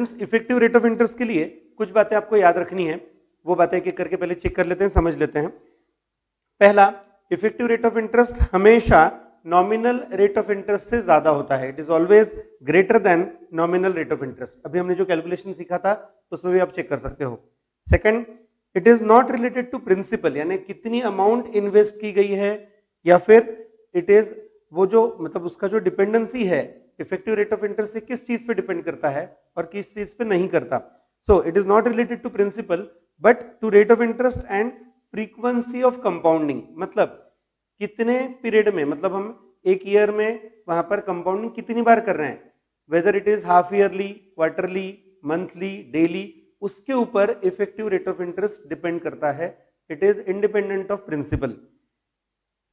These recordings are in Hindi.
Students effective rate of interest के लिए कुछ बातें आपको याद रखनी है, वो बातें एक एक करके पहले चेक कर लेते हैं, समझ लेते हैं। पहला, इफेक्टिव रेट ऑफ इंटरेस्ट हमेशा नॉमिनल रेट ऑफ इंटरेस्ट से ज्यादा होता है। It is always greater than nominal rate of interest. अभी हमने जो कैलकुलेशन सीखा था उसमें भी आप चेक कर सकते हो। Second, it is not related to principal, यानी कितनी अमाउंट इन्वेस्ट की गई है, या फिर इट इज वो जो मतलब उसका जो डिपेंडेंसी है इफेक्टिव रेट ऑफ इंटरेस्ट से किस चीज पे डिपेंड करता है और किस चीज पे नहीं करता। So it is not related to principal but to rate of interest and frequency of compounding. मतलब कितने पीरियड में, मतलब हम एक ईयर में वहां पर कंपाउंडिंग कितनी बार कर रहे हैं, whether it is half yearly, quarterly, monthly, daily, उसके ऊपर effective rate of interest depend करता है। It is independent of principal.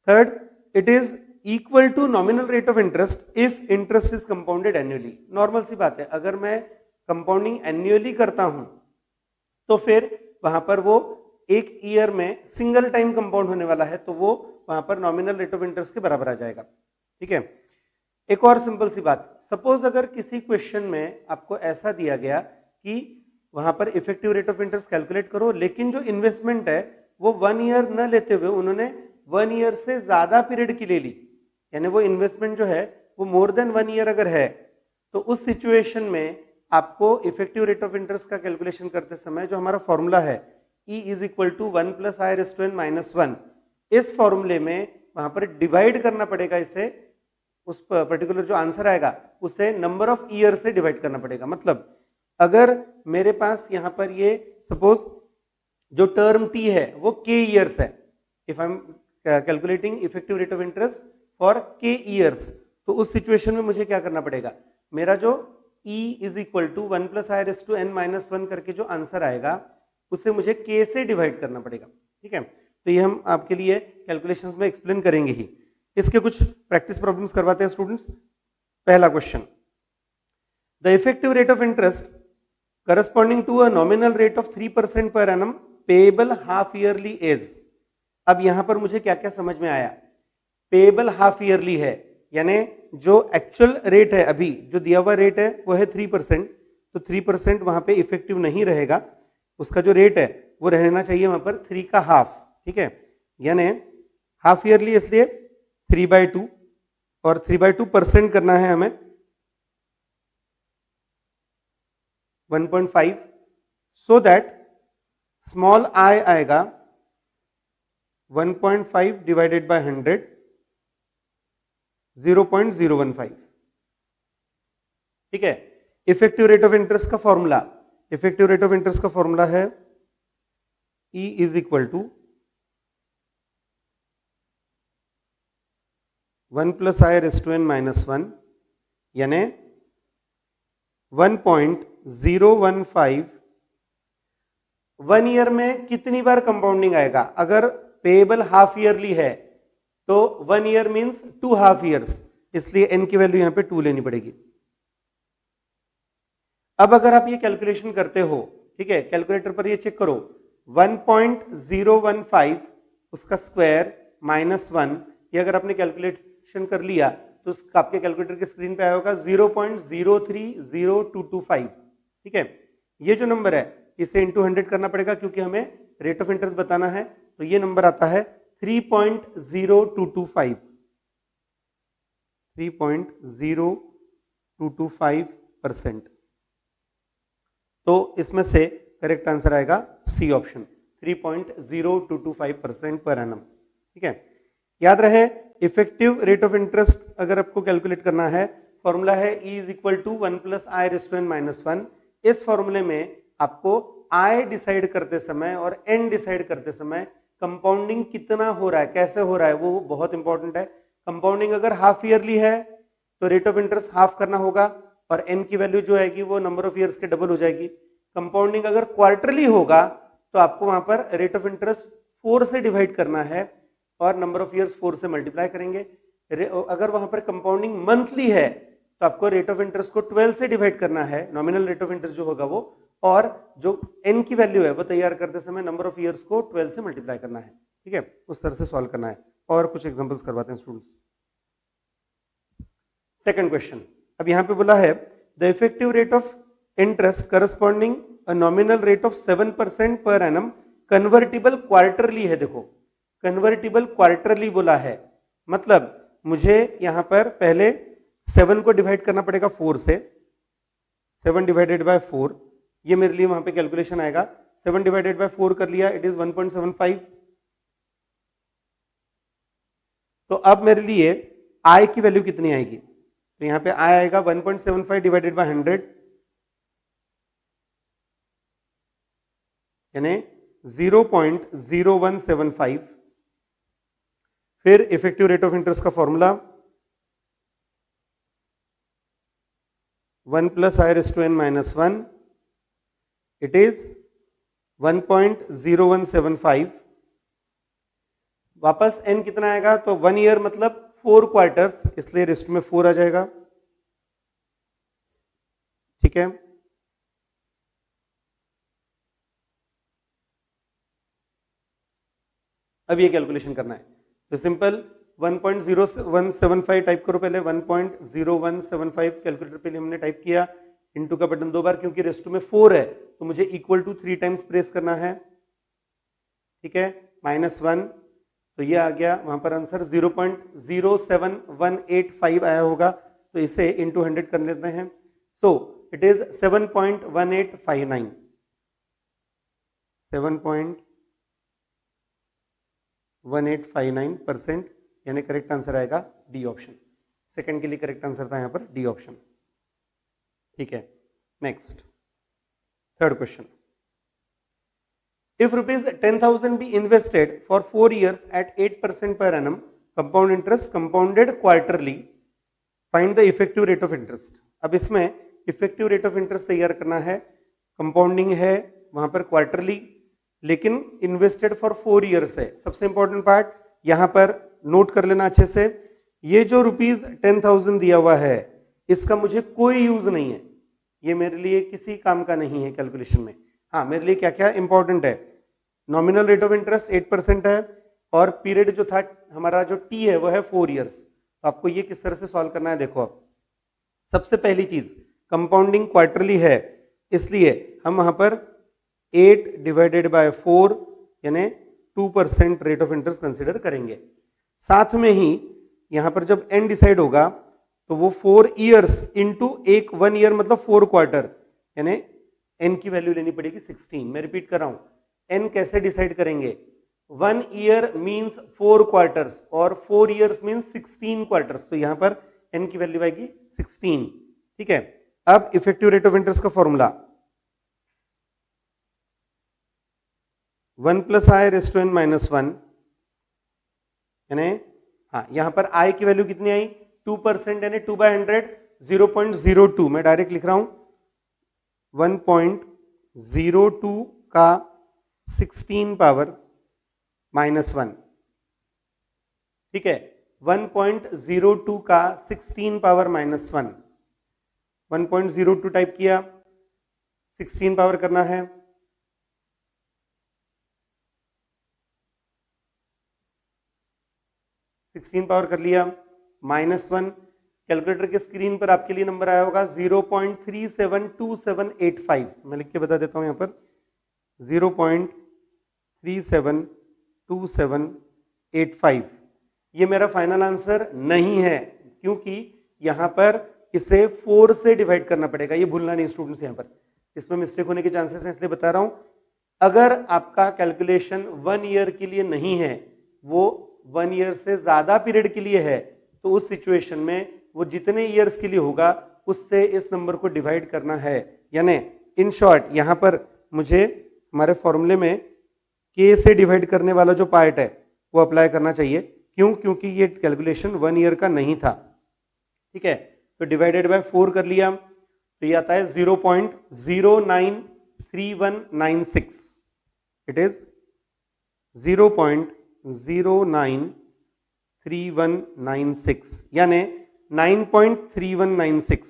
Third, it is equal to nominal rate of interest if interest is compounded annually. Normal सी बात है, अगर मैं कंपाउंडिंग एनुअली करता हूं तो फिर वहां पर वो एक ईयर में सिंगल टाइम कंपाउंड होने वाला है, तो वो वहां पर नॉमिनल रेट ऑफ इंटरेस्ट के बराबर आ जाएगा। ठीक है। एक और सिंपल सी बात, सपोज अगर किसी क्वेश्चन में आपको ऐसा दिया गया कि वहां पर effective rate of interest calculate करो, लेकिन जो इन्वेस्टमेंट है वो 1 ईयर न लेते हुए उन्होंने 1 ईयर से ज्यादा पीरियड की ले ली, यानी वो इन्वेस्टमेंट जो है वो मोर देन 1 ईयर अगर है, तो उस सिचुएशन में आपको इफेक्टिव रेट ऑफ इंटरेस्ट का कैलकुलेशन करते समय जो हमारा फॉर्मूला है E is equal to 1 plus I raise to n minus 1, इस फॉर्मूले में वहां पर डिवाइड करना पड़ेगा इसे, उस पर्टिकुलर जो आंसर आएगा उसे नंबर ऑफ ईयर से डिवाइड करना पड़ेगा। मतलब अगर मेरे पास यहां पर ये सपोज जो टर्म टी है वो के ईयर्स है, if I am calculating effective rate of interest for के ईयर्स, तो उस सिचुएशन में मुझे क्या करना पड़ेगा, मेरा जो E is equal to 1 plus I raise to n minus 1 करके जो आंसर आएगा उसे मुझे k से डिवाइड करना पड़ेगा। ठीक है, तो ये हम आपके लिए कैलकुलेशंस में एक्सप्लेन करेंगे ही। इसके कुछ प्रैक्टिस प्रॉब्लम्स करवाते हैं स्टूडेंट्स। पहला question, the effective rate of interest corresponding to a nominal rate of 3% per annum payable half yearly is. अब यहां पर मुझे क्या क्या समझ में आया, पेएबल हाफ ईयरली है, यानी जो एक्चुअल रेट है अभी जो दिया हुआ रेट है वो है 3%, तो 3% वहां पे इफेक्टिव नहीं रहेगा, उसका जो रेट है वो रहना चाहिए वहां पर 3 का हाफ। ठीक है, यानी हाफ ईयरली इसलिए 3/2 और 3/2% करना है हमें 1.5, सो दैट स्मॉल आई आएगा 1.5 डिवाइडेड बाय 100, 0.015। ठीक है, इफेक्टिव रेट ऑफ इंटरेस्ट का formula, effective rate of interest का फॉर्मूला है E is equal to 1 plus I raise to n minus 1, यानी 1.015। 1 ईयर में कितनी बार कंपाउंडिंग आएगा, अगर पेएबल हाफ ईयरली है तो 1 ईयर मींस 2 हाफ ईयर्स, इसलिए n की वैल्यू यहां पे 2 लेनी पड़ेगी। अब अगर आप ये कैलकुलेशन करते हो, ठीक है, कैलकुलेटर पर ये चेक करो, 1.015 उसका स्क्वायर माइनस 1, ये अगर आपने कैलकुलेशन कर लिया तो उसका आपके कैलकुलेटर की स्क्रीन पे आया होगा 0.030225। ठीक है, ये जो नंबर है इसे इंटू 100 करना पड़ेगा क्योंकि हमें रेट ऑफ इंटरेस्ट बताना है, तो ये नंबर आता है 3.0225, 3.0225%। तो इसमें से करेक्ट आंसर आएगा सी ऑप्शन, 3.0225% पर एनम। ठीक है, याद रहे इफेक्टिव रेट ऑफ इंटरेस्ट अगर आपको कैलकुलेट करना है, फॉर्मूला है E is equal to 1 plus I raise to n minus 1। इस फॉर्मूले में आपको I डिसाइड करते समय और N डिसाइड करते समय कंपाउंडिंग कितना हो रहा है, कैसे हो रहा है, वो बहुत इंपॉर्टेंट है। कंपाउंडिंग अगर हाफ ईयरली है तो रेट ऑफ इंटरेस्ट हाफ करना होगा और n की वैल्यू जो आएगी वो नंबर ऑफ ईयर्स के डबल हो जाएगी। कंपाउंडिंग अगर क्वार्टरली होगा तो आपको वहां पर रेट ऑफ इंटरेस्ट 4 से डिवाइड करना है और नंबर ऑफ ईयर्स 4 से मल्टीप्लाई करेंगे। अगर वहां पर कंपाउंडिंग मंथली है तो आपको रेट ऑफ इंटरेस्ट को 12 से डिवाइड करना है, नॉमिनल रेट ऑफ इंटरेस्ट जो होगा वो, और जो n की वैल्यू है वो तैयार करते समय नंबर ऑफ ईयर्स को 12 से मल्टीप्लाई करना है। ठीक है, उस तरह से सॉल्व करना है। और कुछ एग्जांपल्स करवाते हैं स्टूडेंट्स। सेकंड क्वेश्चन, अब यहां पे बोला है the effective rate of interest corresponding a nominal rate of 7% per annum convertible quarterly है। देखो कन्वर्टिबल क्वार्टरली बोला है, मतलब मुझे यहां पर पहले 7 को डिवाइड करना पड़ेगा 4 से, 7 डिवाइडेड बाय 4, ये मेरे लिए वहां पे कैलकुलेशन आएगा। 7 डिवाइडेड बाय 4 कर लिया, इट इज 1.75। तो अब मेरे लिए आई की वैल्यू कितनी आएगी, तो यहां पे आई आएगा 1.75 डिवाइडेड बाय 100, यानी 0.0175। फिर इफेक्टिव रेट ऑफ इंटरेस्ट का formula 1 plus I raise to n minus 1, it is 1.0175। वापस n कितना आएगा, तो 1 ईयर मतलब 4 क्वार्टर्स, इसलिए रेस्ट में 4 आ जाएगा। ठीक है, अब ये कैलकुलेशन करना है, तो सिंपल 1.0175 टाइप करो पहले, 1.0175 कैलकुलेटर पे हमने टाइप किया, इनटू का बटन 2 बार, क्योंकि रेस्ट में 4 है तो मुझे इक्वल टू 3 टाइम्स प्रेस करना है। ठीक है, -1, तो ये आ गया वहां पर आंसर 0.07185 आया होगा, तो इसे इंटू 100 कर लेते हैं। सो इट इज 7.1859, 7.1859%, यानी करेक्ट आंसर आएगा डी ऑप्शन। सेकंड के लिए करेक्ट आंसर था यहां पर डी ऑप्शन। ठीक है, next third question. If rupees 10,000 be invested for 4 years at 8% per annum, compound interest compounded quarterly, find the effective rate of interest। अब इसमें इफेक्टिव रेट ऑफ इंटरेस्ट तैयार करना है, कंपाउंडिंग है वहां पर क्वार्टरली, लेकिन इन्वेस्टेड फॉर 4 ईयर्स है। सबसे इंपॉर्टेंट पार्ट यहां पर नोट कर लेना अच्छे से, ये जो रुपीज 10,000 दिया हुआ है इसका मुझे कोई यूज नहीं है, ये मेरे लिए किसी काम का नहीं है कैलकुलेशन में। हाँ, मेरे लिए क्या क्या इंपॉर्टेंट है, नॉमिनल रेट ऑफ इंटरेस्ट 8% है, और पीरियड जो था हमारा जो टी है वो है 4 ईयर्स। तो आपको ये किस तरह से सॉल्व करना है, देखो अब सबसे पहली चीज कंपाउंडिंग क्वार्टरली है, इसलिए हम वहां पर 8 डिवाइडेड बाय 4 यानी 2% रेट ऑफ इंटरेस्ट कंसिडर करेंगे। साथ में ही यहां पर जब एन डिसाइड होगा तो वो 4 ईयर्स इंटू एक 1 ईयर मतलब 4 क्वार्टर, यानी एन की वैल्यू लेनी पड़ेगी 16। मैं रिपीट कर रहा हूं, एन कैसे डिसाइड करेंगे, 1 ईयर मींस 4 क्वार्टर्स और 4 ईयर्स मींस 16 क्वार्टर्स, तो यहां पर एन की वैल्यू आएगी 16। ठीक है, अब इफेक्टिव रेट ऑफ इंटरेस्ट का formula 1 plus I raise to n minus 1, यानी हाँ यहां पर आई की वैल्यू कितनी आई 2%, यानी 2/100 0.02, मैं डायरेक्ट लिख रहा हूं 1.02 का 16 पावर -1। ठीक है, 1.02 का 16 पावर -1, 1.02 टाइप किया, 16 पावर करना है, -16 पावर कर लिया, -1। कैलकुलेटर के स्क्रीन पर आपके लिए नंबर आया होगा 0.372785, मैं लिख के बता देता हूं यहां पर 0.372785। ये मेरा फाइनल आंसर नहीं है, क्योंकि यहां पर इसे 4 से डिवाइड करना पड़ेगा, ये भूलना नहीं स्टूडेंट्स, यहां पर इसमें मिस्टेक होने के चांसेस हैं, इसलिए बता रहा हूं। अगर आपका कैलकुलेशन 1 ईयर के लिए नहीं है, वो 1 ईयर से ज्यादा पीरियड के लिए है, तो उस सिचुएशन में वो जितने ईयर्स के लिए होगा उससे इस नंबर को डिवाइड करना है। यानी इन शॉर्ट यहां पर मुझे हमारे फॉर्मूले में के से डिवाइड करने वाला जो पार्ट है वो अप्लाई करना चाहिए। क्यों? क्योंकि ये कैलकुलेशन 1 ईयर का नहीं था। ठीक है, तो डिवाइडेड बाय 4 कर लिया, तो ये आता है 0.093196, इट इज 0.093196, यानी 9.3196।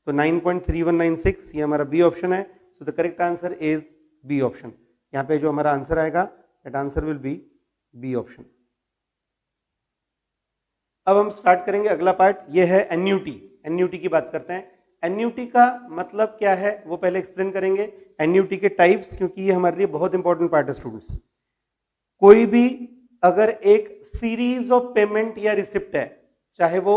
तो 9.3196 ये हमारा बी ऑप्शन है, so the correct answer is B option. यहां पे जो हमारा आंसर आएगा that answer will be B option. अब हम स्टार्ट करेंगे अगला पार्ट, ये है एन्यूटी। एन्यूटी की बात करते हैं। एन्युटी का मतलब क्या है वो पहले एक्सप्लेन करेंगे, एन्युटी के टाइप्स, क्योंकि ये हमारे लिए बहुत इंपॉर्टेंट पार्ट है स्टूडेंट्स। कोई भी अगर एक सीरीज ऑफ पेमेंट या रिसिप्ट है, चाहे वो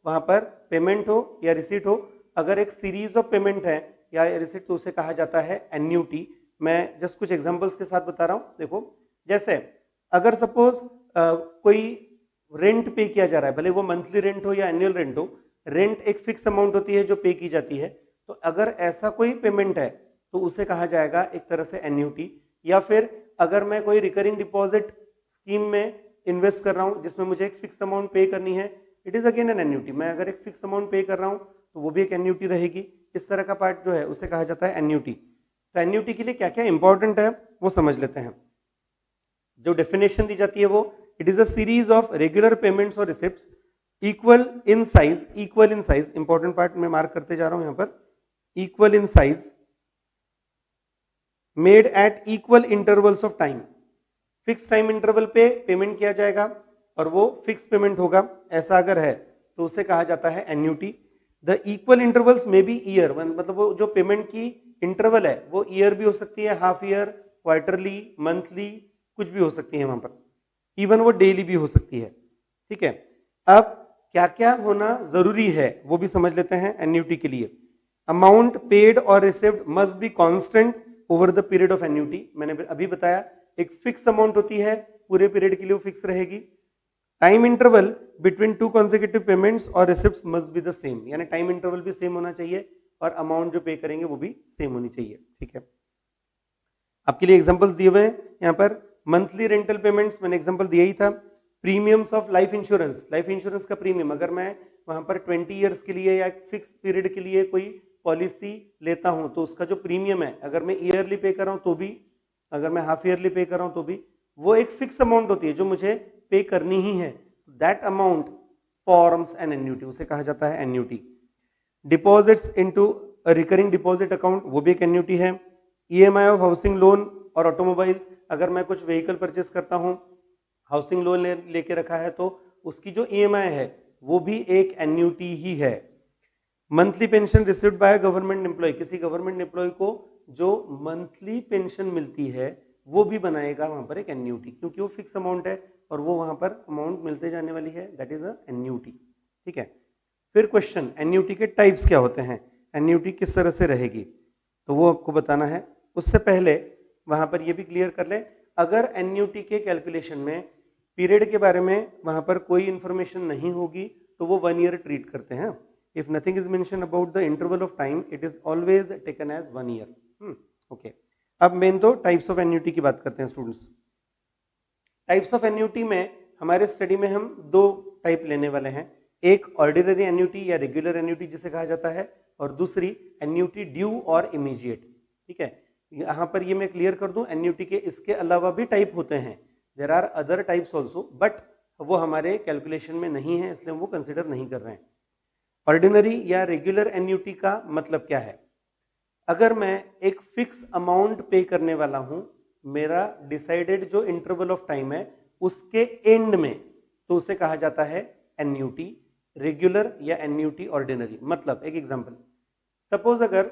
वहां पर पेमेंट हो या रिसीट हो, अगर एक सीरीज ऑफ पेमेंट है या रिसिप्ट तो उसे कहा जाता है एन्युटी। मैं जस्ट कुछ एग्जांपल्स के साथ बता रहा हूं। देखो, जैसे अगर सपोज कोई रेंट पे किया जा रहा है, भले वो मंथली रेंट हो या एनुअल रेंट हो, रेंट एक फिक्स अमाउंट होती है जो पे की जाती है, तो अगर ऐसा कोई पेमेंट है तो उसे कहा जाएगा एक तरह से एन्युटी। या फिर अगर मैं कोई रिकरिंग डिपॉजिट स्कीम में इन्वेस्ट कर रहा हूं जिसमें मुझे एक फिक्स अमाउंट पे करनी है, it is again an annuity. मैं अगर एक फिक्स अमाउंट पे कर रहा हूं तो वो भी एक एन्युटी रहेगी। इस तरह का पार्ट जो है उसे कहा जाता है एन्युटी। तो एन्युटी के लिए क्या क्या इंपॉर्टेंट है वो समझ लेते हैं। जो डेफिनेशन दी जाती है वो, it is a series of regular payments और receipts equal in size, important part में मार्क करते जा रहा हूं यहां पर, equal in size, made at equal intervals of time. Fix time interval पे पेमेंट किया जाएगा और वो फिक्स पेमेंट होगा, ऐसा अगर है तो उसे कहा जाता है एन्युटी। द इक्वल इंटरवल्स में बी ईयर, मतलब वो जो पेमेंट की इंटरवल है वो ईयर भी हो सकती है, हाफ ईयर, क्वार्टरली, मंथली, कुछ भी हो सकती है वहां पर, इवन वो डेली भी हो सकती है। ठीक है, अब क्या क्या होना जरूरी है वो भी समझ लेते हैं एन्युटी के लिए। अमाउंट पेड और received must be constant over the period of annuity. मैंने अभी बताया एक फिक्स अमाउंट होती है, पूरे पीरियड के लिए वो फिक्स रहेगी। Time interval between two consecutive payments और receipts must be the same, यानी टाइम इंटरवल भी सेम होना चाहिए और अमाउंट जो पे करेंगे वो भी सेम होनी चाहिए। ठीक है, आपके लिए एग्जांपल्स दिए हुए हैं यहाँ पर। मंथली रेंटल पेमेंट्स मैंने एग्जांपल दिया ही था। Premiums of life insurance, life insurance का प्रीमियम अगर मैं वहां पर 20 ईयर्स के लिए या फिक्स पीरियड के लिए कोई पॉलिसी लेता हूं तो उसका जो प्रीमियम है, अगर मैं ईयरली पे कर रहा हूं तो भी, अगर मैं हाफ ईयरली पे कर रहा हूं तो भी, वो एक फिक्स अमाउंट होती है जो मुझे पे करनी ही है। That amount forms an annuity, उसे कहा जाता है annuity. Deposits into recurring deposit account, वो भी एक एन्युटी है। ईएमआई ऑफ हाउसिंग लोन और ऑटोमोबाइल्स, अगर मैं कुछ व्हीकल परचेस करता हूं, हाउसिंग लोन लेके रखा है तो उसकी जो ईएमआई है वो भी एक एन्युटी ही है। Monthly pension received by government employ, किसी गवर्नमेंट एम्प्लॉय को जो मंथली पेंशन मिलती है वो भी बनाएगा वहां पर एक एन्युटी, क्योंकि वो फिक्स अमाउंट है और वो वहां पर अमाउंट मिलते जाने वाली है, दैट इज अ एन्युटी। ठीक है, फिर क्वेश्चन, एन्युटी के टाइप्स क्या होते हैं, एन्युटी किस तरह से रहेगी, तो वो आपको बताना है। उससे पहले वहां पर ये भी क्लियर कर ले, अगर एन्युटी के कैलकुलेशन में पीरियड के बारे में वहां पर कोई इंफॉर्मेशन नहीं होगी तो वो 1 ईयर ट्रीट करते हैं। If nothing is mention about the interval of time it is always taken as 1 year. Okay, अब मेन तो टाइप्स ऑफ एन्युटी की बात करते हैं स्टूडेंट्स। टाइप्स ऑफ एन्युटी में हमारे स्टडी में हम दो टाइप लेने वाले हैं, एक ऑर्डिनरी एन्युटी या रेगुलर एन्युटी जिसे कहा जाता है, और दूसरी एन्युटी ड्यू और इमीडिएट। ठीक है, यहां पर ये मैं क्लियर कर दूं, एन्युटी के इसके अलावा भी टाइप होते हैं, there are other types also, but वो हमारे कैलकुलेशन में नहीं है इसलिए हम वो कंसिडर नहीं कर रहे हैं। ऑर्डिनरी या रेगुलर एन्युटी का मतलब क्या है, अगर मैं एक फिक्स अमाउंट पे करने वाला हूं, मेरा डिसाइडेड जो इंटरवल ऑफ टाइम है उसके एंड में, तो उसे कहा जाता है एन्युटी रेगुलर या एन्युटी ऑर्डिनरी। मतलब एक एग्जांपल, सपोज अगर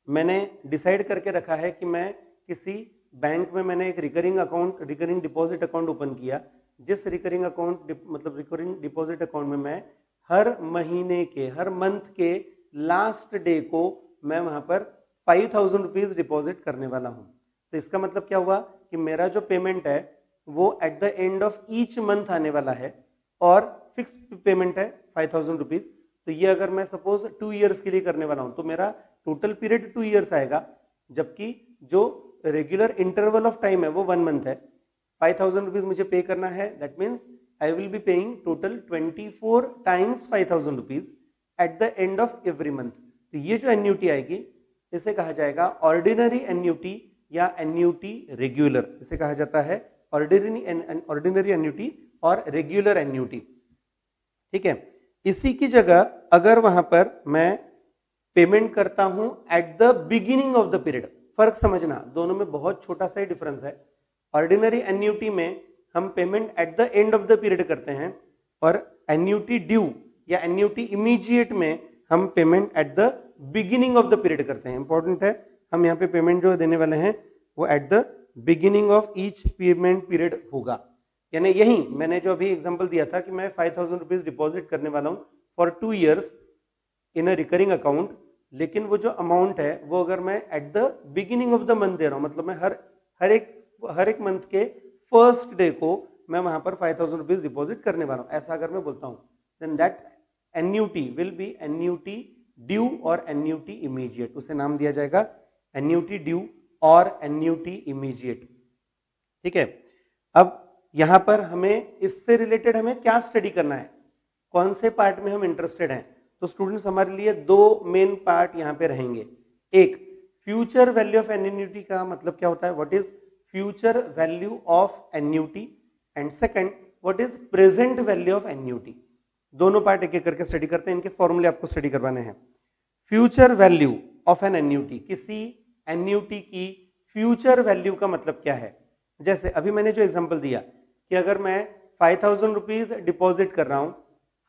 मैंने डिसाइड करके रखा है कि मैं किसी बैंक में मैंने एक recurring account, recurring deposit account open किया, जिस रिकरिंग अकाउंट मतलब रिकरिंग डिपॉजिट अकाउंट में मैं हर महीने के, हर मंथ के लास्ट डे को मैं वहां पर 5,000 रुपीज डिपॉजिट करने वाला हूं। तो इसका मतलब क्या हुआ कि मेरा जो पेमेंट है वो at the end of each month आने वाला है और फिक्स पेमेंट है 5,000 रुपीज। तो ये अगर मैं सपोज 2 ईयर्स के लिए करने वाला हूं तो मेरा टोटल पीरियड 2 ईयर्स आएगा, जबकि जो रेगुलर इंटरवल ऑफ टाइम है वो 1 मंथ है। 5,000 रुपीज मुझे पे करना है, that means I will be paying total 24 times 5,000 rupees at the end of every month. तो ये जो एन्युटी आएगी इसे कहा जाएगा ऑर्डिनरी एन्युटी या एन्युटी रेगुलर, इसे कहा जाता है ऑर्डिनरी एन्युटी और रेगुलर एन्युटी। ठीक है, इसी की जगह अगर वहां पर मैं पेमेंट करता हूं eight the beginning of the period, फर्क समझना, दोनों में बहुत छोटा सा ही डिफरेंस है। ऑर्डिनरी एन्युटी में हम payment at the end of the period करते हैं और एन्युटी ड्यू या एन्युटी इमीडिएट में हम payment eight the beginning of the period करते हैं। इंपॉर्टेंट है, हम यहाँ पे पेमेंट जो देने वाले हैं वो eight the beginning of each payment period होगा। यानी यही मैंने जो अभी एग्जांपल दिया था कि मैं 5000 रुपीज डिपॉजिट करने वाला हूं for 2 years in a recurring account, लेकिन वो जो अमाउंट है वो अगर मैं at the beginning of the month दे रहा हूं, मतलब मैं हर एक मंथ के फर्स्ट डे को मैं वहां पर 5000 रुपीज डिपॉजिट करने वाला हूं, ऐसा अगर मैं बोलता हूं, then that annuity will be annuity due और एन्यूटी इमीडिएट। उसे नाम दिया जाएगा एन्यूटी ड्यू और एन्यूटी इमीडिएट। ठीक है, अब यहां पर हमें इससे रिलेटेड हमें क्या स्टडी करना है, कौन से पार्ट में हम इंटरेस्टेड हैं। तो स्टूडेंट्स हमारे लिए दो मेन पार्ट यहां पे रहेंगे। एक, फ्यूचर वैल्यू ऑफ एन्युटी का मतलब क्या होता है, what is future value of annuity, and second what is present value of annuity. दोनों पार्ट एक एक करके स्टडी करते हैं, इनके फॉर्मूले आपको स्टडी करवाने हैं। Future value of an annuity, किसी एन्युटी की फ्यूचर वैल्यू का मतलब क्या है। जैसे अभी मैंने जो एग्जांपल दिया कि अगर मैं 5000 रुपीज डिपॉजिट कर रहा हूं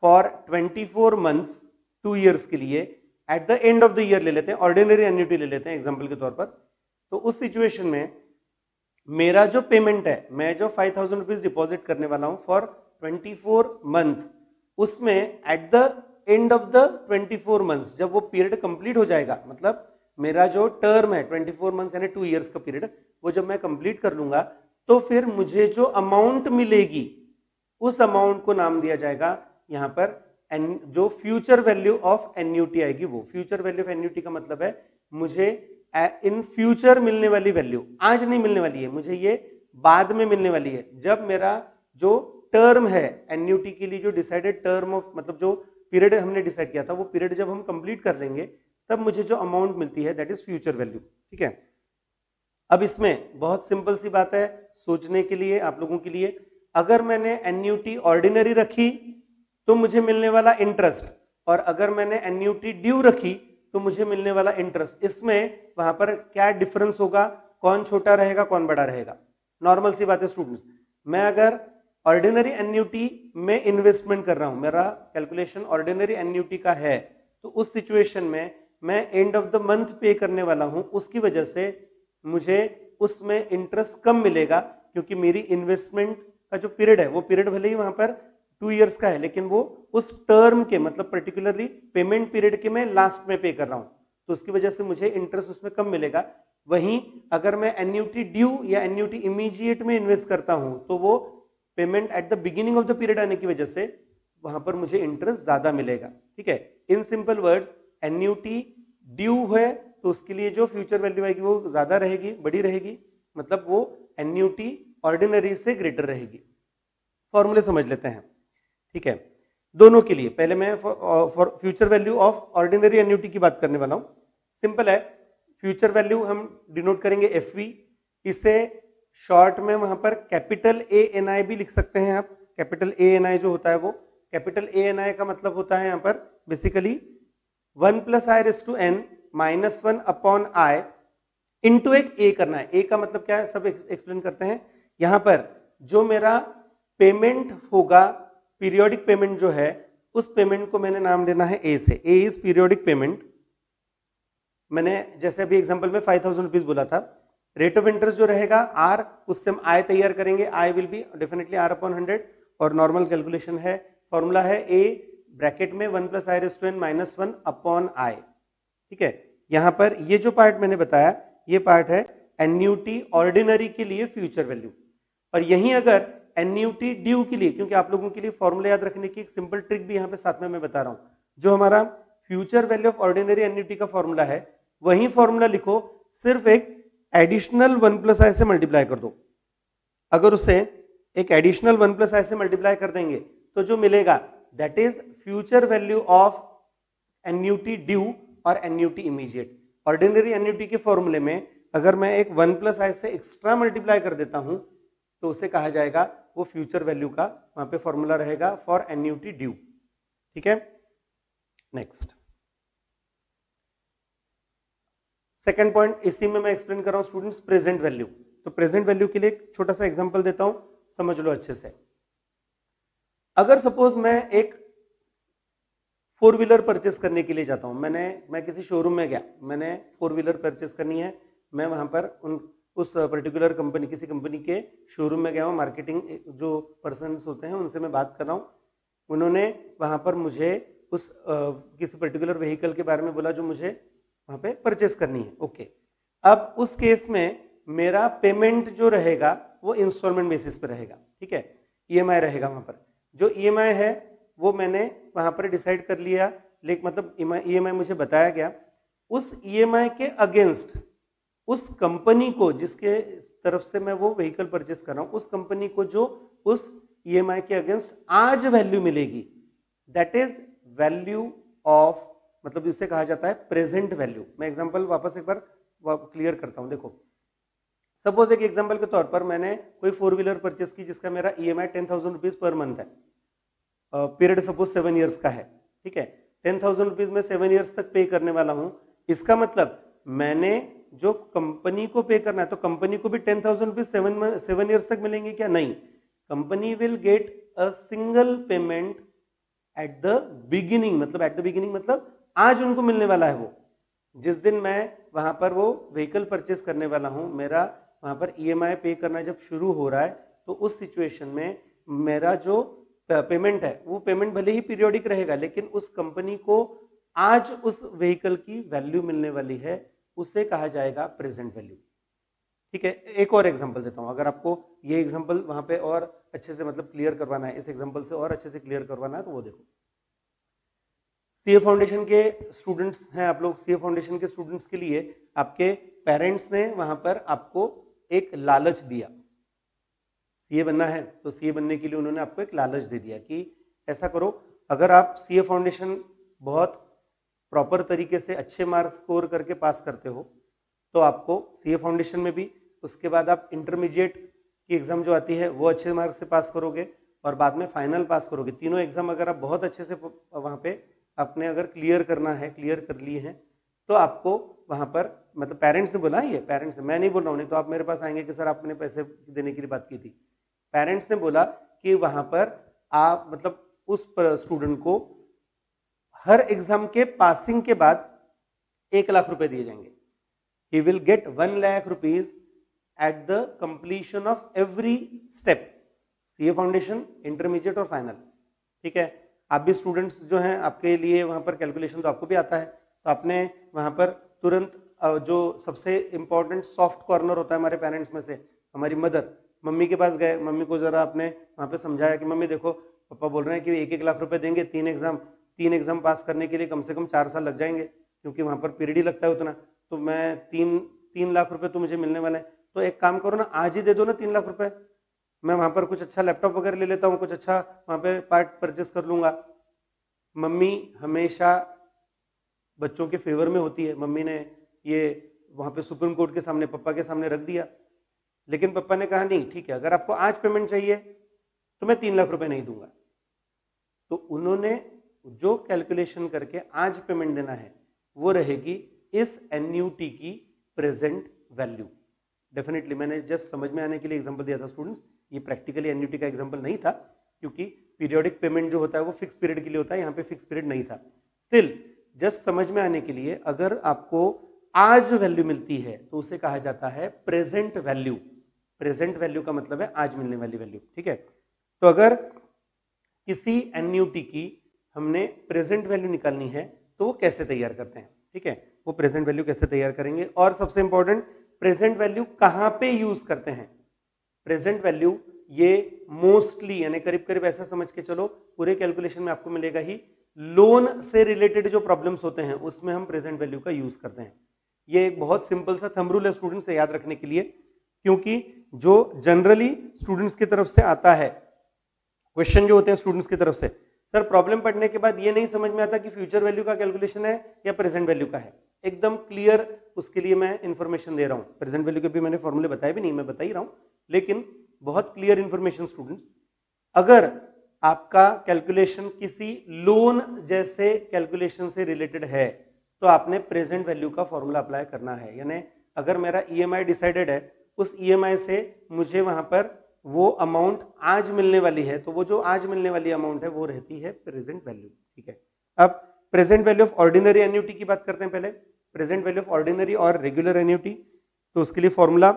फॉर 24 मंथ्स 2 इयर्स के लिए, at the end of the year ले लेते हैं, ऑर्डिनरी एन्युटी ले लेते हैं एग्जांपल के तौर पर, तो उस सिचुएशन में मेरा जो पेमेंट है, मैं जो 5000 रुपीज डिपॉजिट करने वाला हूं फॉर 24 मंथ, उसमें at the end of the 24 months जब वो पीरियड कंप्लीट हो जाएगा, मतलब मेरा जो टर्म है 24 मंथ्स यानी 2 इयर्स का पीरियड, वो जब मैं कंप्लीट कर लूंगा तो फिर मुझे जो अमाउंट मिलेगी उस अमाउंट को नाम दिया जाएगा यहां पर जो फ्यूचर वैल्यू ऑफ एन्युटी आएगी वो। फ्यूचर वैल्यू ऑफ एन्युटी का मतलब है मुझे इन फ्यूचर मिलने वाली वैल्यू, आज नहीं मिलने वाली है, मुझे ये बाद में मिलने वाली है। जब मेरा जो टर्म है एन्युटी के लिए, जो डिसाइडेड टर्म ऑफ मतलब जो पीरियड हमने डिसाइड किया था, वो पीरियड जब हम कंप्लीट कर लेंगे तब मुझे जो अमाउंट मिलती है दैट इज फ्यूचर वैल्यू। ठीक है, अब इसमें बहुत सिंपल सी बात है सोचने के लिए आप लोगों के लिए, अगर मैंने एन्युटी ऑर्डिनरी रखी तो मुझे मिलने वाला इंटरेस्ट, और अगर मैंने एन्युटी ड्यू रखी तो मुझे मिलने वाला इंटरेस्ट, इसमें वहां पर क्या डिफरेंस होगा, कौन छोटा रहेगा कौन बड़ा रहेगा। नॉर्मल सी बात है स्टूडेंट्स, मैं अगर ऑर्डिनरी एन्युटी में इन्वेस्टमेंट कर रहा हूं, मेरा कैलकुलेशन ऑर्डिनरी एन्युटी का है, तो उस सिचुएशन में मैं एंड ऑफ द मंथ पे करने वाला हूं, उसकी वजह से मुझे उसमें इंटरेस्ट कम मिलेगा, क्योंकि मेरी इन्वेस्टमेंट का जो पीरियड है वो पीरियड भले ही वहां पर 2 इयर्स का है, लेकिन वो उस टर्म के मतलब पर्टिकुलरली पेमेंट पीरियड के मैं लास्ट में पे कर रहा हूं, तो उसकी वजह से मुझे इंटरेस्ट उसमें कम मिलेगा। वहीं अगर मैं एन्युटी ड्यू या एन्युटी इमीडिएट में इन्वेस्ट करता हूं तो वो payment eight the beginning of the period आने की वजह से वहां पर मुझे इंटरेस्ट ज्यादा मिलेगा। ठीक है, in simple words, annuity due है तो उसके लिए जो फ्यूचर वैल्यू आएगी वो ज्यादा रहेगी, बड़ी रहेगी, मतलब वो एन्युटी ऑर्डिनरी से ग्रेटर रहेगी। फॉर्मूले समझ लेते हैं। ठीक है, दोनों के लिए पहले मैं for future value of ordinary annuity की बात करने वाला हूं। सिंपल है, फ्यूचर वैल्यू हम डिनोट करेंगे एफवी, इसे शॉर्ट में वहां पर कैपिटल ए एन आई भी लिख सकते हैं आप। कैपिटल ए एन आई जो होता है वो, कैपिटल ए एन आई का मतलब होता है यहां पर basically 1 plus I raise to N minus 1 upon I into एक ए करना है। ए का मतलब क्या है सब एक्सप्लेन करते हैं। यहां पर जो मेरा पेमेंट होगा, पीरियोडिक पेमेंट जो है, उस पेमेंट को मैंने नाम देना है ए से। ए इज पीरियोडिक पेमेंट। मैंने जैसे अभी एग्जांपल में 5000 रुपीज बोला था, रेट ऑफ इंटरेस्ट जो रहेगा आर, उससे हम आई तैयार करेंगे, I will be definitely R upon 100, और नॉर्मल कैलकुलेशन है, फॉर्मूला है ए ब्रैकेट में 1 plus I raise to N minus 1 upon I. ठीक है, यहां पर ये जो पार्ट मैंने बताया ये पार्ट है एन्युटी ऑर्डिनरी के लिए फ्यूचर वैल्यू, और यहीं अगर एन्युटी ड्यू के लिए, क्योंकि आप लोगों के लिए फॉर्मूला याद रखने की एक सिंपल ट्रिक भी यहां पे साथ में मैं बता रहा हूं, जो हमारा future value of ordinary annuity का फॉर्मूला है वही फॉर्मूला लिखो, सिर्फ एक एडिशनल 1 प्लस आई से मल्टीप्लाई कर दो। अगर उसे एक एडिशनल 1 प्लस आई से मल्टीप्लाई कर देंगे तो जो मिलेगा that is future value of annuity due और एन्युटी इमीडिएट। ऑर्डिनरी एन्युटी के फॉर्मूले में अगर मैं एक 1 प्लस आई से एक्स्ट्रा मल्टीप्लाई कर देता हूं तो उसे कहा जाएगा, वो फ्यूचर वैल्यू का वहां पे फॉर्मूला रहेगा फॉर एन्युटी ड्यू। ठीक है, नेक्स्ट सेकंड पॉइंट इसी में मैं एक्सप्लेन कर रहा हूं स्टूडेंट्स, प्रेजेंट वैल्यू। तो प्रेजेंट वैल्यू के लिए एक छोटा सा एग्जांपल देता हूं, समझ लो अच्छे से। अगर सपोज मैं एक फोर व्हीलर परचेस करने के लिए जाता हूँ, मैं किसी शोरूम में गया, मैंने फोर व्हीलर परचेस करनी है, मैं वहां पर उस पर्टिकुलर कंपनी, किसी कंपनी के शोरूम में गया हूँ, मार्केटिंग जो पर्सन होते हैं उनसे मैं बात कर रहा हूँ, उन्होंने वहां पर मुझे उस किसी पर्टिकुलर व्हीकल के बारे में बोला जो मुझे वहां पे परचेस करनी है। ओके, अब उस केस में मेरा पेमेंट जो रहेगा वो इंस्टॉलमेंट बेसिस पे रहेगा, ठीक है, ईएमआई रहेगा वहां पर। जो ईएमआई है वो मैंने वहां पर डिसाइड कर लिया, लेकिन मतलब ईएमआई मुझे बताया गया, उस ईएमआई के अगेंस्ट उस कंपनी को जिसके तरफ से मैं वो व्हीकल परचेस कर रहा हूं, उस कंपनी को जो उस ईएमआई के अगेंस्ट आज वैल्यू मिलेगी, दैट इज वैल्यू ऑफ, मतलब इसे कहा जाता है प्रेजेंट वैल्यू। मैं एग्जांपल वापस एक बार क्लियर करता हूं। देखो, सपोज एक एग्जांपल के तौर पर मैंने कोई फोर व्हीलर परचेस की जिसका मेरा ईएमआई 10,000 रुपीज पर मंथ है, पीरियड सपोज 7 ईयर्स का है, ठीक है, 10,000 रुपीज में 7 ईयर्स तक पे करने वाला हूं। इसका मतलब मैंने जो कंपनी को पे करना है, तो कंपनी को भी 10,000 रुपीज 7 ईयर्स तक मिलेंगे क्या? नहीं, company will get a single payment eight the beginning, मतलब एट द बिगिनिंग मतलब आज उनको मिलने वाला है। वो जिस दिन मैं वहां पर वो व्हीकल परचेस करने वाला हूं, मेरा वहां पर ईएमआई पे करना जब शुरू हो रहा है, तो उस सिचुएशन में मेरा जो पेमेंट है वो पेमेंट भले ही पीरियोडिक रहेगा, लेकिन उस कंपनी को आज उस व्हीकल की वैल्यू मिलने वाली है, उसे कहा जाएगा प्रेजेंट वैल्यू। ठीक है, एक और एग्जांपल देता हूं, अगर आपको ये एग्जांपल वहां पे और अच्छे से मतलब क्लियर करवाना है, इस एग्जांपल से और अच्छे से क्लियर करवाना है, तो वो देखो, सीए फाउंडेशन के स्टूडेंट्स हैं आप लोग, सीए फाउंडेशन के स्टूडेंट्स के लिए आपके पेरेंट्स ने वहां पर आपको एक लालच दिया, सीए बनना है तो सीए बनने के लिए उन्होंने आपको एक लालच दे दिया कि ऐसा करो, अगर आप सीए फाउंडेशन बहुत प्रॉपर तरीके से अच्छे मार्क्स स्कोर करके पास करते हो, तो आपको सीए फाउंडेशन में भी, उसके बाद आप इंटरमीडिएट की एग्जाम जो आती है वो अच्छे मार्क्स से पास करोगे, और बाद में फाइनल पास करोगे। तीनों एग्जाम अगर आप बहुत अच्छे से वहां पे आपने अगर क्लियर करना है, क्लियर कर लिए हैं, तो आपको वहां पर, मतलब पेरेंट्स ने बोला, ये पेरेंट्स, मैं नहीं बोल रहा हूं, नहीं तो आप मेरे पास आएंगे कि सर आपने पैसे देने के लिए बात की थी। पेरेंट्स ने बोला कि वहां पर आप, मतलब उस स्टूडेंट को हर एग्जाम के पासिंग के बाद 1 लाख रुपए दिए जाएंगे। He will get 1 lakh rupees at the completion of every step, CA foundation, intermediate और फाइनल। ठीक है, आप भी स्टूडेंट्स जो हैं, आपके लिए वहां पर कैलकुलेशन तो आपको भी आता है, तो आपने वहां पर तुरंत जो सबसे इंपॉर्टेंट सॉफ्ट कॉर्नर होता है हमारे पेरेंट्स में से, हमारी मदर, मम्मी के पास गए, मम्मी को जरा आपने वहां पे समझाया कि मम्मी देखो, पापा बोल रहे हैं कि 1-1 लाख रुपए देंगे, 3 एग्जाम पास करने के लिए कम से कम 4 साल लग जाएंगे, क्योंकि वहां पर पीरियड ही लगता है उतना, तो मैं 3 लाख रुपए तो मुझे मिलने वाले हैं, तो एक काम करो ना, आज ही दे दो ना 3 लाख रुपए, मैं वहां पर कुछ अच्छा लैपटॉप वगैरह ले लेता हूँ, कुछ अच्छा वहां पे पार्ट परचेस कर लूंगा। मम्मी हमेशा बच्चों के फेवर में होती है, मम्मी ने ये वहां पे सुप्रीम कोर्ट के सामने, पापा के सामने रख दिया, लेकिन पापा ने कहा नहीं ठीक है, अगर आपको आज पेमेंट चाहिए तो मैं 3 लाख रुपए नहीं दूंगा। तो उन्होंने जो कैलकुलेशन करके आज पेमेंट देना है वो रहेगी इस एन्यूटी की प्रेजेंट वैल्यू। डेफिनेटली मैंने जस्ट समझ में आने के लिए एग्जांपल दिया था स्टूडेंट्स, ये प्रैक्टिकली एन्यूटी का एग्जांपल नहीं था, क्योंकि पीरियोडिक पेमेंट जो होता है वो फिक्स पीरियड के लिए होता है, यहाँ पे फिक्स पीरियड नहीं था। स्टिल जस्ट समझ में आने के लिए, अगर आपको आज वैल्यू मिलती है तो उसे कहा जाता है प्रेजेंट वैल्यू। प्रेजेंट वैल्यू का मतलब है आज मिलने वाली वैल्यू। ठीक है, तो अगर किसी एन्यूटी की हमने प्रेजेंट वैल्यू निकालनी है तो वो कैसे तैयार करते हैं? ठीक है, वो प्रेजेंट वैल्यू कैसे तैयार करेंगे, और सबसे इंपॉर्टेंट, प्रेजेंट वैल्यू कहां पे यूज करते हैं? प्रेजेंट वैल्यू ये मोस्टली, यानी करीब करीब ऐसा समझ के चलो, पूरे कैलकुलेशन में आपको मिलेगा ही, लोन से रिलेटेड जो प्रॉब्लम्स होते हैं उसमें हम प्रेजेंट वैल्यू का यूज करते हैं। ये एक बहुत सिंपल सा थंब रूल है स्टूडेंट्स से याद रखने के लिए, क्योंकि जो जनरली स्टूडेंट्स की तरफ से आता है, क्वेश्चन जो होते हैं स्टूडेंट्स की तरफ से, सर प्रॉब्लम पढ़ने के बाद ये नहीं समझ में आता कि फ्यूचर वैल्यू का कैलकुलेशन है या प्रेजेंट वैल्यू का है। एकदम क्लियर उसके लिए मैं इंफॉर्मेशन दे रहा हूं, प्रेजेंट वैल्यू के भी मैंने फॉर्मूले बताए भी नहीं, मैं बता ही रहा हूं, लेकिन बहुत क्लियर इंफॉर्मेशन स्टूडेंट्स। अगर आपका कैलकुलेशन किसी लोन जैसे कैलकुलेशन से रिलेटेड है तो आपने प्रेजेंट वैल्यू का फॉर्मूला अप्लाई करना है, यानी अगर मेरा ईएमआई डिसाइडेड है, उस ईएमआई से मुझे वहां पर वो अमाउंट आज मिलने वाली है, तो वो जो आज मिलने वाली अमाउंट है वो रहती है प्रेजेंट वैल्यू। ठीक है, अब present value of ordinary annuity की बात करते हैं पहले, प्रेजेंट वैल्यू ऑफ ऑर्डिनरी और रेगुलर एन्युटी। तो उसके लिए फॉर्मूला,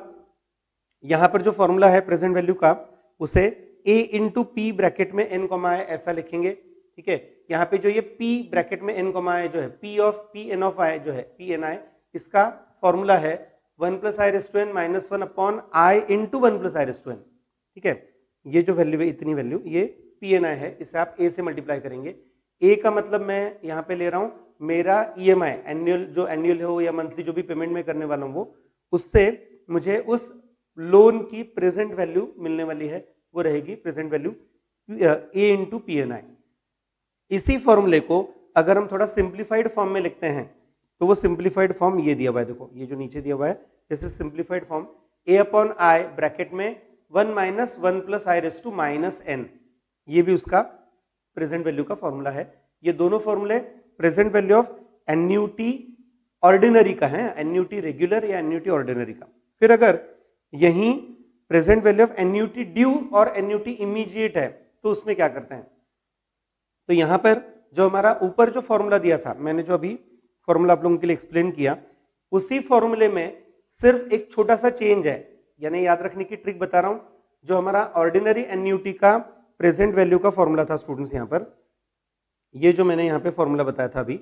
यहां पर जो फॉर्मूला है प्रेजेंट वैल्यू का, उसे a इंटू पी ब्रैकेट में n कॉमा i ऐसा लिखेंगे, ठीक है। यहाँ पे जो ये p ब्रैकेट में n कॉमा i जो है, p n ऑफ i जो है, p n i, इसका फॉर्मूला है 1 plus I raise to N minus 1 upon i into 1 plus I raise to n, ठीक है। ये जो वैल्यू है, इतनी वैल्यू, ये p n i है, इसे आप a से मल्टीप्लाई करेंगे। a का मतलब मैं यहाँ पे ले रहा हूं मेरा EMI, एनुअल, जो एनुअल हो या मंथली जो भी पेमेंट में करने वाला हूं वो, उससे मुझे उस लोन की प्रेजेंट वैल्यू मिलने वाली है, वो रहेगी present value a into P N I. इसी फॉर्मूले को अगर हम थोड़ा सिंप्लीफाइड फॉर्म में लिखते हैं तो वो सिंप्लीफाइड फॉर्म ये दिया हुआ है, देखो ये जो नीचे दिया हुआ है, this is simplified form a upon I bracket में 1 minus 1 plus I raise to minus n, ये भी उसका प्रेजेंट वैल्यू का फॉर्मूला है। ये दोनों फॉर्मूले present value of annuity ordinary का है, एन्युटी रेगुलर या एन्युटी ऑर्डिनरी का। फिर अगर यही present value of annuity due और एन्युटी इमीडिएट है तो उसमें क्या करते हैं, तो यहां पर जो हमारा ऊपर जो फॉर्मूला दिया था, मैंने जो अभी फॉर्मूला आप लोगों के लिए एक्सप्लेन किया, उसी फॉर्मूले में सिर्फ एक छोटा सा चेंज है, यानी याद रखने की ट्रिक बता रहा हूं। जो हमारा ऑर्डिनरी एन्युटी का प्रेजेंट वैल्यू का फॉर्मूला था स्टूडेंट्स, यहां पर ये जो मैंने यहां पे फॉर्मूला बताया था अभी,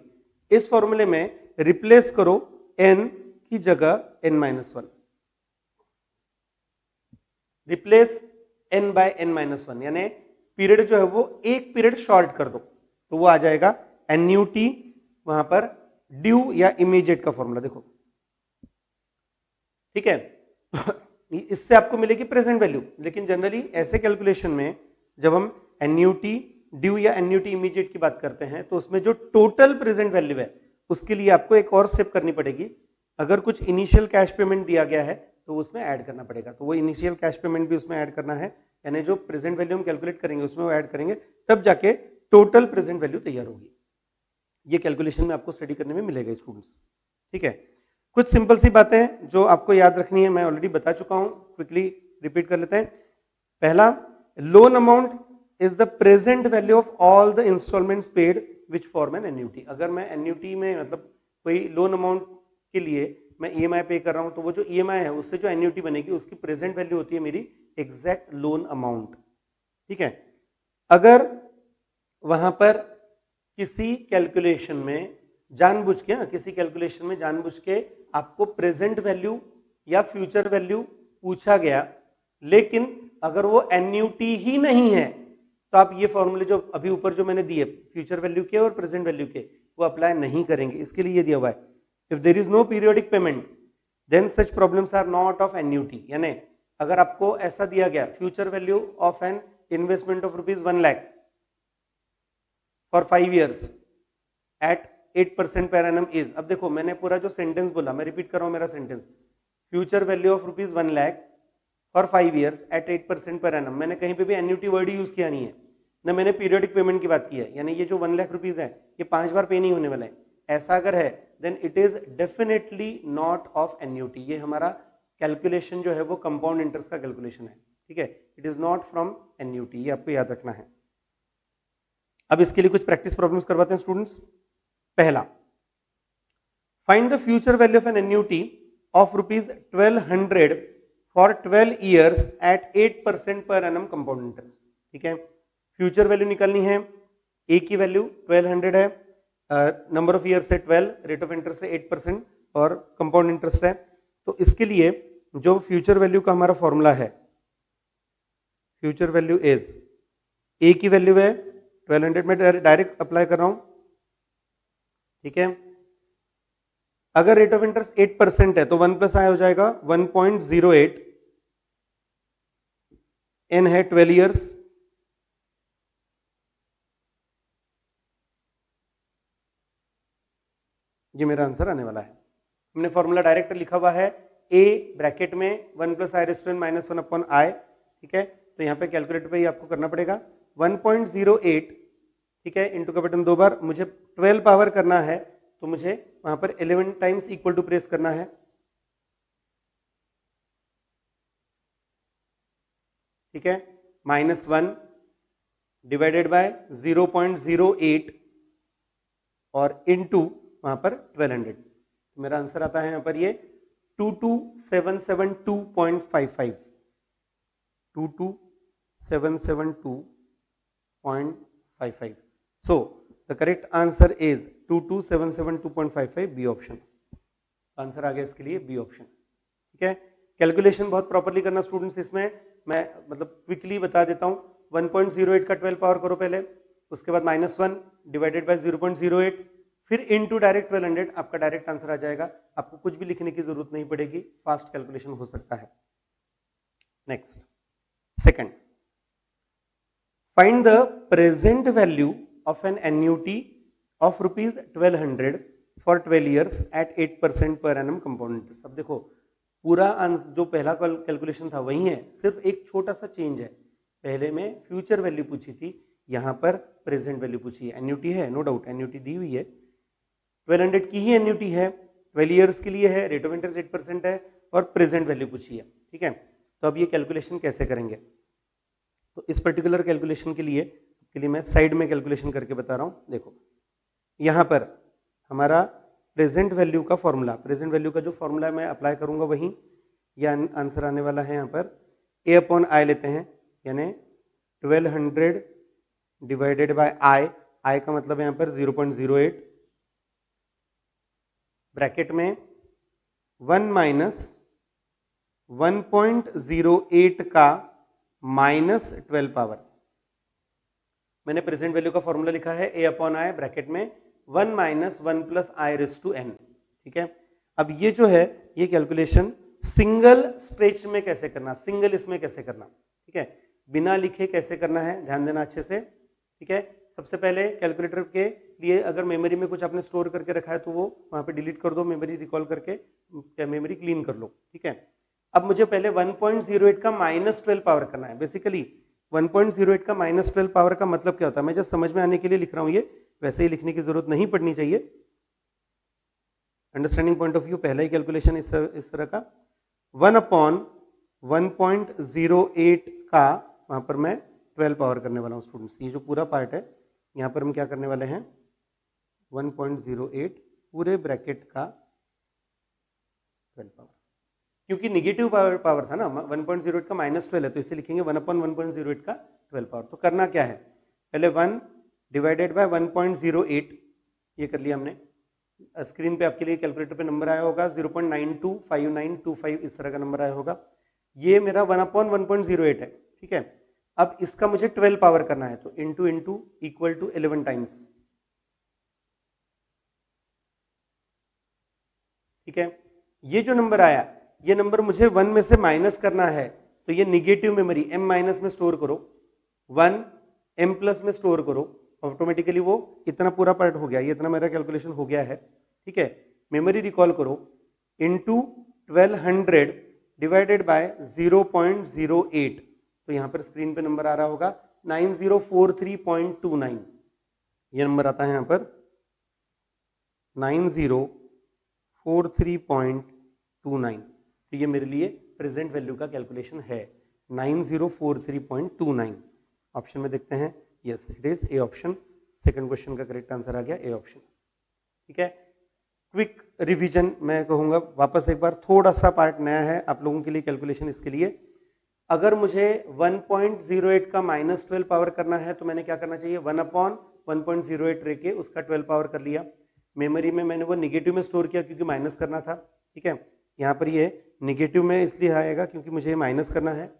इस फॉर्मूले में रिप्लेस करो n की जगह n minus one, replace n by n minus one, यानी पीरियड जो है वो एक पीरियड शॉर्ट कर दो, तो वो आ जाएगा एन्युटी, वहां पर ड्यू या इमीडिएट का फॉर्मूला देखो, ठीक है। इससे आपको मिलेगी प्रेजेंट वैल्यू, लेकिन जनरली ऐसे कैलकुलेशन में जब हम एन्युटी ड्यू या एन्युटी इमीडिएट की बात करते हैं तो उसमें जो टोटल प्रेजेंट वैल्यू है उसके लिए आपको एक और स्टेप करनी पड़ेगी। अगर कुछ इनिशियल कैश पेमेंट दिया गया है तो उसमें ऐड करना पड़ेगा, तो वो इनिशियल कैश पेमेंट भी उसमें ऐड करना है, यानी जो प्रेजेंट वैल्यू हम कैलकुलेट करेंगे उसमें वो ऐड करेंगे, तब जाके टोटल प्रेजेंट वैल्यू तैयार होगी। ये कैलकुलेशन में आपको स्टडी करने में मिलेगा स्टूडेंट्स, ठीक है। कुछ सिंपल सी बातें जो आपको याद रखनी है, मैं ऑलरेडी बता चुका हूं, क्विकली रिपीट कर लेते हैं। पहला, loan amount is the present value of all the instalments paid which form an annuity. अगर मैं एन्युटी में मतलब कोई लोन अमाउंट के लिए मैं ईएमआई पे कर रहा हूं, तो वो जो ईएमआई है उससे जो एन्युटी बनेगी उसकी प्रेजेंट वैल्यू होती है मेरी एग्जैक्ट लोन अमाउंट, ठीक है। अगर वहां पर किसी कैलकुलेशन में जानबूझ के, किसी कैलकुलेशन में जानबूझ के आपको प्रेजेंट वैल्यू या फ्यूचर वैल्यू पूछा गया, लेकिन अगर वो एन्युटी ही नहीं है तो आप ये फॉर्मूले जो अभी ऊपर जो मैंने दिए फ्यूचर वैल्यू के और प्रेजेंट वैल्यू के, वो अप्लाई नहीं करेंगे। इसके लिए ये दिया हुआ है, if there is no periodic payment then such problems are not of annuity. यानी अगर आपको ऐसा दिया गया future value of an investment of ₹1 lakh for 5 years at 8% per annum is, अब देखो मैंने पूरा जो सेंटेंस बोला, मैं रिपीट कर रहा हूं मेरा sentence, future value of ₹1 lakh for 5 years at 8% per annum, मैंने कहीं पे भी एन्युटी वर्ड यूज किया नहीं है, ना मैंने पीरियोडिक पेमेंट की बात की है, यानी ये जो 1 लाख रुपीज है ये 5 बार पे नहीं होने वाला है। ऐसा अगर है then it is definitely not of annuity, ये हमारा कैलकुलेशन जो है वो कंपाउंड इंटरेस्ट का कैलकुलेशन है, ठीक है, it is not from annuity, ये आपको याद रखना है। अब इसके लिए कुछ प्रैक्टिस प्रॉब्लम्स करवाते हैं स्टूडेंट्स। पहला, find the future value of an annuity of ₹1200 for 12 years at 8% per annum compound interest, ठीक है। फ्यूचर वैल्यू निकालनी है, ए की वैल्यू 1200 है, नंबर ऑफ ईयर्स है 12, रेट ऑफ इंटरेस्ट है 8% और कंपाउंड इंटरेस्ट है। तो इसके लिए जो फ्यूचर वैल्यू का हमारा फॉर्मूला है, फ्यूचर वैल्यू इज, ए की वैल्यू है 1200, में डायरेक्ट अप्लाई कर रहा हूं, ठीक है। अगर रेट ऑफ इंटरेस्ट 8% है तो 1 प्लस आई हो जाएगा 1.08, एन है 12 years, ये मेरा आंसर आने वाला है। हमने फॉर्मूला डायरेक्ट लिखा हुआ है, ए ब्रैकेट में 1 plus I raised minus 1 upon I, ठीक है। तो यहाँ पे कैलकुलेटर पे ही आपको करना पड़ेगा 1.08, ठीक है, इंटू का बटन 2 बार, मुझे 12 पावर करना है तो मुझे वहां पर 11 टाइम्स इक्वल टू प्रेस करना है, ठीक है, -1 डिवाइडेड बाय 0.08 और इनटू वहां पर 1200। तो मेरा आंसर आता है यहां पर ये 22772.55, 22772.55। So the correct answer is 22772.55, B option. Answer आ गया इसके लिए बी ऑप्शन। ठीक है, कैलकुलेशन बहुत प्रॉपर्ली करना स्टूडेंट्स। इसमें मैं मतलब क्विकली बता देता हूं। 1.08 का 12 पावर करो पहले, उसके बाद -1 डिवाइडेड बाय 0.08, फिर इनटू डायरेक्ट 1200, आपका डायरेक्ट आंसर आ जाएगा। आपको कुछ भी लिखने की जरूरत नहीं पड़ेगी, फास्ट कैलकुलेशन हो सकता है। Next, second, find the present value of an annuity of ₹1200 for 12 years at 8% per annum compound interest. अब देखो, पूरा जो पहला कैलकुलेशन था वही है, सिर्फ एक छोटा सा चेंज है। पहले में फ्यूचर वैल्यू पूछी थी, यहां पर प्रेजेंट वैल्यू पूछी है। एन्युटी है, नो डाउट एन्युटी दी हुई है, 1200 की ही एन्युटी है, 12 ईयर्स के लिए है, रेट ऑफ इंटरेस्ट 8% है, और प्रेजेंट वैल्यू पूछी है। ठीक है, तो अब ये कैलकुलेशन कैसे करेंगे? तो इस पर्टिकुलर कैलकुलेशन के लिए मैं साइड में कैलकुलेशन करके बता रहा हूं। देखो, यहां पर हमारा प्रेजेंट वैल्यू का फॉर्मूला, प्रेजेंट वैल्यू का जो फॉर्मूला मैं अप्लाई करूंगा वही या आंसर आने वाला है। यहां पर ए अपॉन आई लेते हैं, यानी 1200 डिवाइडेड बाय आई। आई का मतलब यहां पर 0.08, ब्रैकेट में 1 माइनस 1.08 का -12 पावर। मैंने प्रेजेंट वैल्यू का फॉर्मूला लिखा है ए अपॉन आई, ब्रैकेट में 1 minus 1 plus I raise to n। ठीक है, अब ये जो है ये कैलकुलेशन सिंगल स्ट्रेच में कैसे करना, सिंगल इसमें कैसे करना, ठीक है, बिना लिखे कैसे करना है, ध्यान देना अच्छे से। ठीक है, सबसे पहले कैलकुलेटर के लिए अगर मेमोरी में कुछ आपने स्टोर करके रखा है तो वो वहां पे डिलीट कर दो, मेमोरी रिकॉल करके मेमोरी क्लीन कर लो। ठीक है, अब मुझे पहले 1.08 का -12 पावर करना है। बेसिकली 1.08 का -12 पावर का मतलब क्या होता है, मैं जस्ट समझ में आने के लिए लिख रहा हूं, ये वैसे ही लिखने की जरूरत नहीं पड़नी चाहिए। अंडरस्टैंडिंग पॉइंट ऑफ व्यू, पहला ही कैलकुलेशन इस तरह का 1/1.08 का वहां पर मैं 12 पावर करने वाला हूं स्टूडेंट्स। ये जो पूरा पार्ट है यहां पर हम क्या करने वाले हैं, 1.08 पूरे ब्रैकेट का 12 पावर, क्योंकि निगेटिव पावर था ना, 1.08 का -12 है, तो इसे लिखेंगे 1/1.08 का 12 पावर। तो करना क्या है, पहले 1 डिवाइडेड बाय 1.08, ये कर लिया हमने। स्क्रीन पे आपके लिए कैलकुलेटर पे नंबर आया होगा 0.925925, इस तरह का नंबर आया होगा। ये मेरा 1/1.08 है। ठीक है, अब इसका मुझे 12 पावर करना है, तो into into equal to 11 times. ठीक है, ये जो नंबर आया, ये नंबर मुझे 1 में से माइनस करना है, तो ये निगेटिव मेमोरी m माइनस में स्टोर करो, 1 m प्लस में स्टोर करो, ऑटोमेटिकली वो इतना पूरा पार्ट हो गया, ये इतना मेरा कैलकुलेशन हो गया है। ठीक है, मेमोरी रिकॉल करो, इंटू 1200 डिवाइडेड बाय 0.08, तो यहां पर स्क्रीन पे नंबर आ रहा होगा 9043.29, ये नंबर आता है यहां पर 9043.29। तो ये मेरे लिए प्रेजेंट वैल्यू का कैलकुलेशन है 9043.29। ऑप्शन में देखते हैं, yes it is A option. Second question का करेक्ट आंसर आ गया ए ऑप्शन। ठीक है, क्विक रिवीजन मैं कहूंगा वापस एक बार, थोड़ा सा पार्ट नया है आप लोगों के लिए कैलकुलेशन। इसके लिए अगर मुझे 1.08 का -12 पावर करना है तो मैंने क्या करना चाहिए, 1/1.08 रेके उसका 12 पावर कर लिया। मेमोरी में मैंने वो निगेटिव में स्टोर किया क्योंकि माइनस करना था। ठीक है, यहाँ पर ये निगेटिव में इसलिए आएगा क्योंकि मुझे माइनस करना है।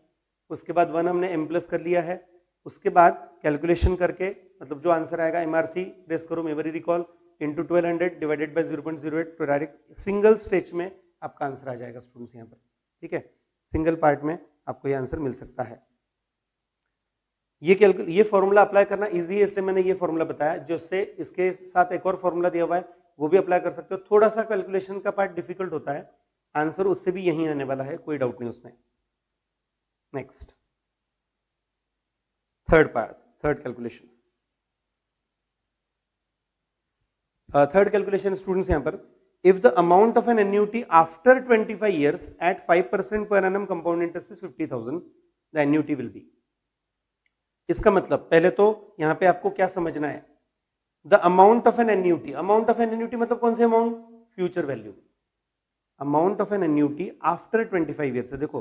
उसके बाद 1 हमने m प्लस कर लिया है। उसके बाद कैलकुलेशन करके मतलब जो आंसर आएगा MRC प्रेस करो, memory recall, into 1200 divided by 0.08, तो डायरेक्ट सिंगल स्टेज में आपका आंसर आ जाएगा स्टूडेंट्स यहाँ पर। ठीक है, सिंगल पार्ट में आपको ये आंसर मिल सकता है। ये फॉर्मूला अप्लाई करना इजी है, इसलिए मैंने ये फॉर्मूला बताया। जिससे इसके साथ एक और फॉर्मूला दिया हुआ है वो भी अप्लाई कर सकते हो। थोड़ा सा कैलकुलेशन का पार्ट डिफिकल्ट होता है, आंसर उससे भी यही आने वाला है, कोई डाउट नहीं उसमें। Next, third calculation. Third calculation students यहां पर, if the amount of an annuity after 25 years at 5% per annum compound interest is 50,000, the annuity will be। इसका मतलब पहले तो यहां पे आपको क्या समझना है, the amount of an annuity, amount of an annuity मतलब कौन से amount, future value, amount of an annuity after 25 years से, देखो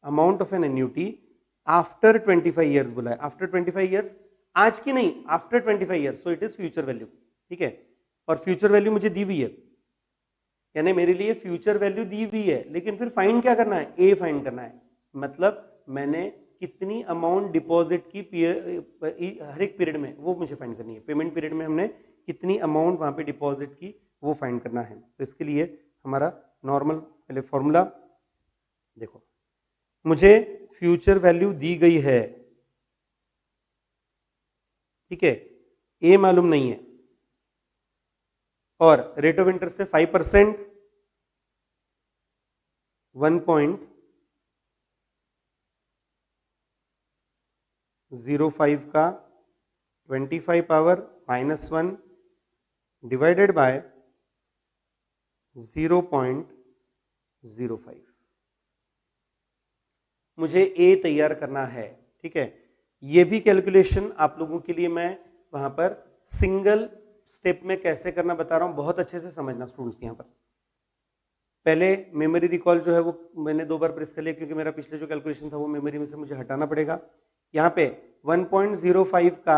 amount of an annuity after 25 years बोला है, आफ्टर 25 ईयर्स, आज की नहीं, after 25 years, so it is future value, ठीक है। और फ्यूचर वैल्यू मुझे दी हुई है, यानी मेरे लिए फ्यूचर वैल्यू दी हुई है, लेकिन फिर फाइंड क्या करना है, ए फाइंड करना है, मतलब मैंने कितनी अमाउंट डिपॉजिट की हर एक पीरियड में, वो मुझे फाइंड करनी है, पेमेंट पीरियड में हमने कितनी अमाउंट वहां पे डिपॉजिट की वो फाइंड करना है। तो इसके लिए हमारा नॉर्मल पहले फॉर्मूला देखो, मुझे फ्यूचर वैल्यू दी गई है, ठीक है, ए मालूम नहीं है, और रेट ऑफ इंटरेस्ट से 5%, 1.05 का 25 पावर -1 डिवाइडेड बाय 0.05, मुझे ए तैयार करना है, ठीक है। ये भी कैलकुलेशन आप लोगों के लिए मैं वहां पर सिंगल स्टेप में कैसे करना बता रहा हूं, बहुत अच्छे से समझना स्टूडेंट्स। यहां पर पहले मेमोरी रिकॉल जो है वो मैंने 2 बार प्रेस कर लिया, क्योंकि मेरा पिछले जो कैलकुलेशन था वो मेमोरी में से मुझे हटाना पड़ेगा। यहां पे 1.05 का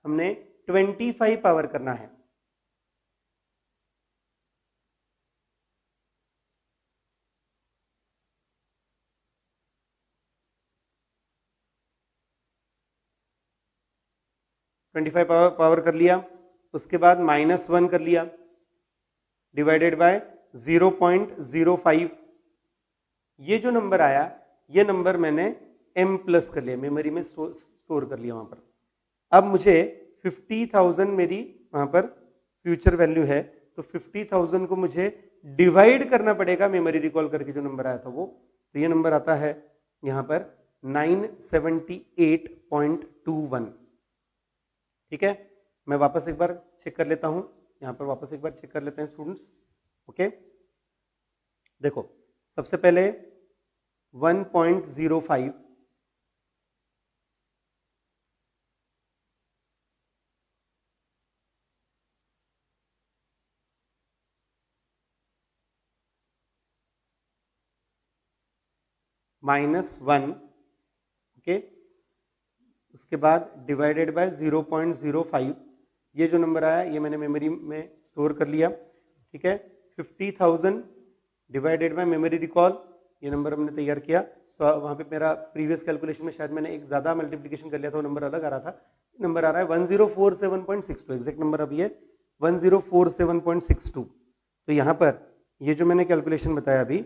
हमने 25 पावर करना है, पावर कर लिया, उसके बाद -1 कर लिया डिवाइडेड बाय 0.05, ये जो नंबर आया ये नंबर मैंने m प्लस कर लिया, मेमोरी में स्टोर कर लिया वहां पर। अब मुझे 50,000 मेरी वहां पर फ्यूचर वैल्यू है, तो 50,000 को मुझे डिवाइड करना पड़ेगा मेमोरी रिकॉल करके जो नंबर आया था वो, तो ये नंबर आता है यहां पर 978.21, ठीक है। मैं वापस एक बार चेक कर लेता हूं, यहां पर वापस एक बार चेक कर लेते हैं स्टूडेंट्स, ओके। देखो सबसे पहले 1.05 -1, ओके, उसके बाद डिवाइडेड बाय 0.05, ये जो नंबर आया ये मैंने मेमोरी में स्टोर कर लिया, ठीक है। 50,000 डिवाइडेड बाय मेमोरी रिकॉल, ये नंबर हमने तैयार किया। तो वहां पे मेरा प्रीवियस कैलकुलेशन में शायद मैंने एक ज्यादा मल्टीप्लिकेशन कर लिया था, वो नंबर अलग आ रहा था, नंबर आ रहा है 1047.62, एग्जैक्ट नंबर अभी है 1047.62। तो यहां पर ये जो मैंने कैलकुलेशन बताया अभी,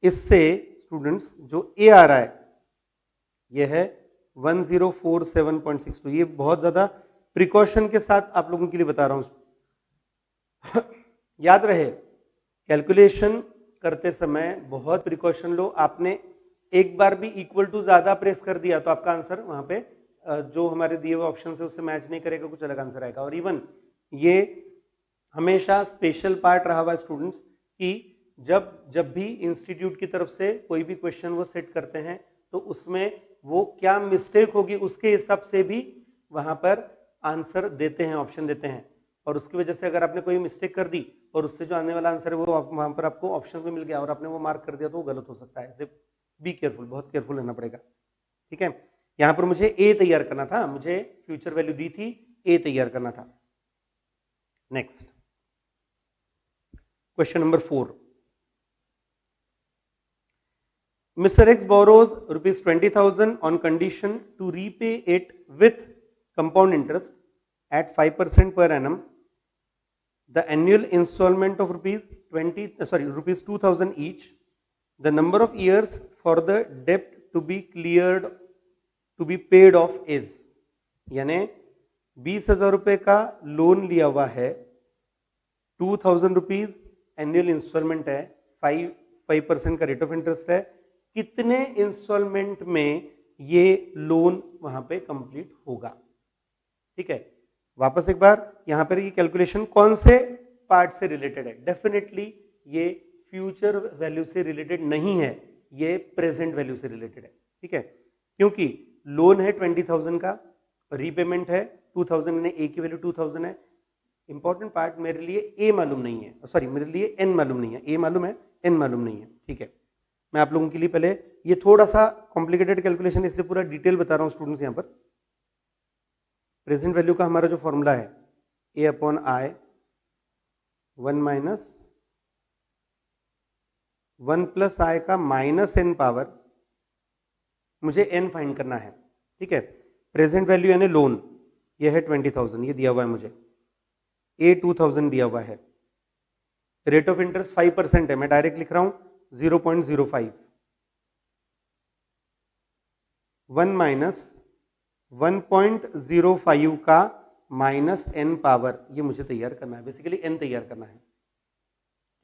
इससे स्टूडेंट्स जो ए आ रहा है ये है 1047.62, ये बहुत ज्यादा प्रिकॉशन के साथ आप लोगों के लिए बता रहा हूं। याद रहे कैलकुलेशन करते समय बहुत प्रिकॉशन लो, आपने एक बार भी इक्वल टू ज्यादा प्रेस कर दिया तो आपका आंसर वहां पे जो हमारे दिए हुए ऑप्शन से उससे मैच नहीं करेगा, कुछ अलग आंसर आएगा। और इवन ये हमेशा स्पेशल पार्ट रहा हुआ स्टूडेंट्स कि जब भी इंस्टीट्यूट की तरफ से कोई भी क्वेश्चन वो सेट करते हैं तो उसमें वो क्या मिस्टेक होगी उसके हिसाब से भी वहां पर आंसर देते हैं, ऑप्शन देते हैं। और उसकी वजह से अगर आपने कोई मिस्टेक कर दी और उससे जो आने वाला आंसर है वो वहां पर आपको ऑप्शन में मिल गया और आपने वो मार्क कर दिया तो वो गलत हो सकता है, इसलिए बी केयरफुल, बहुत केयरफुल रहना पड़ेगा, ठीक है। यहां पर मुझे ए तैयार करना था, मुझे फ्यूचर वैल्यू दी थी, ए तैयार करना था। Next question number 4, Mr. X borrows rupees 20,000 on condition to repay it with compound interest at 5% per annum. The annual installment of rupees 2,000 each. The number of years for the debt to be paid off is, यानी 20,000 रुपए का लोन लिया हुआ है, 2,000 रुपीज एनुअल इंस्टॉलमेंट है, 5% का रेट ऑफ इंटरेस्ट है, कितने इंस्टॉलमेंट में ये लोन वहां पे कंप्लीट होगा, ठीक है। वापस एक बार यहां पर ये कैलकुलेशन कौन से पार्ट से रिलेटेड है, डेफिनेटली ये फ्यूचर वैल्यू से रिलेटेड नहीं है, ये प्रेजेंट वैल्यू से रिलेटेड है, ठीक है। क्योंकि लोन है 20,000 का, रीपेमेंट है 2,000, ए की वैल्यू 2,000 है, इंपॉर्टेंट पार्ट मेरे लिए ए मालूम नहीं है, सॉरी मेरे लिए एन मालूम नहीं है, ए मालूम है एन मालूम नहीं है। ठीक है, मैं आप लोगों के लिए पहले ये थोड़ा सा कॉम्प्लिकेटेड कैलकुलेशन इसलिए पूरा डिटेल बता रहा हूं स्टूडेंट्स। यहां पर प्रेजेंट वैल्यू का हमारा जो फॉर्मूला है ए अपॉन आई 1 माइनस 1 प्लस आई का माइनस एन पावर, मुझे एन फाइंड करना है। ठीक है, प्रेजेंट वैल्यू यानी लोन ये है 20,000, ये दिया हुआ है मुझे, ए 2000 दिया हुआ है, रेट ऑफ इंटरेस्ट 5% है, मैं डायरेक्ट लिख रहा हूं 0.05, 1 माइनस 1.05 का माइनस एन पावर, ये मुझे तैयार करना है, बेसिकली एन तैयार करना है।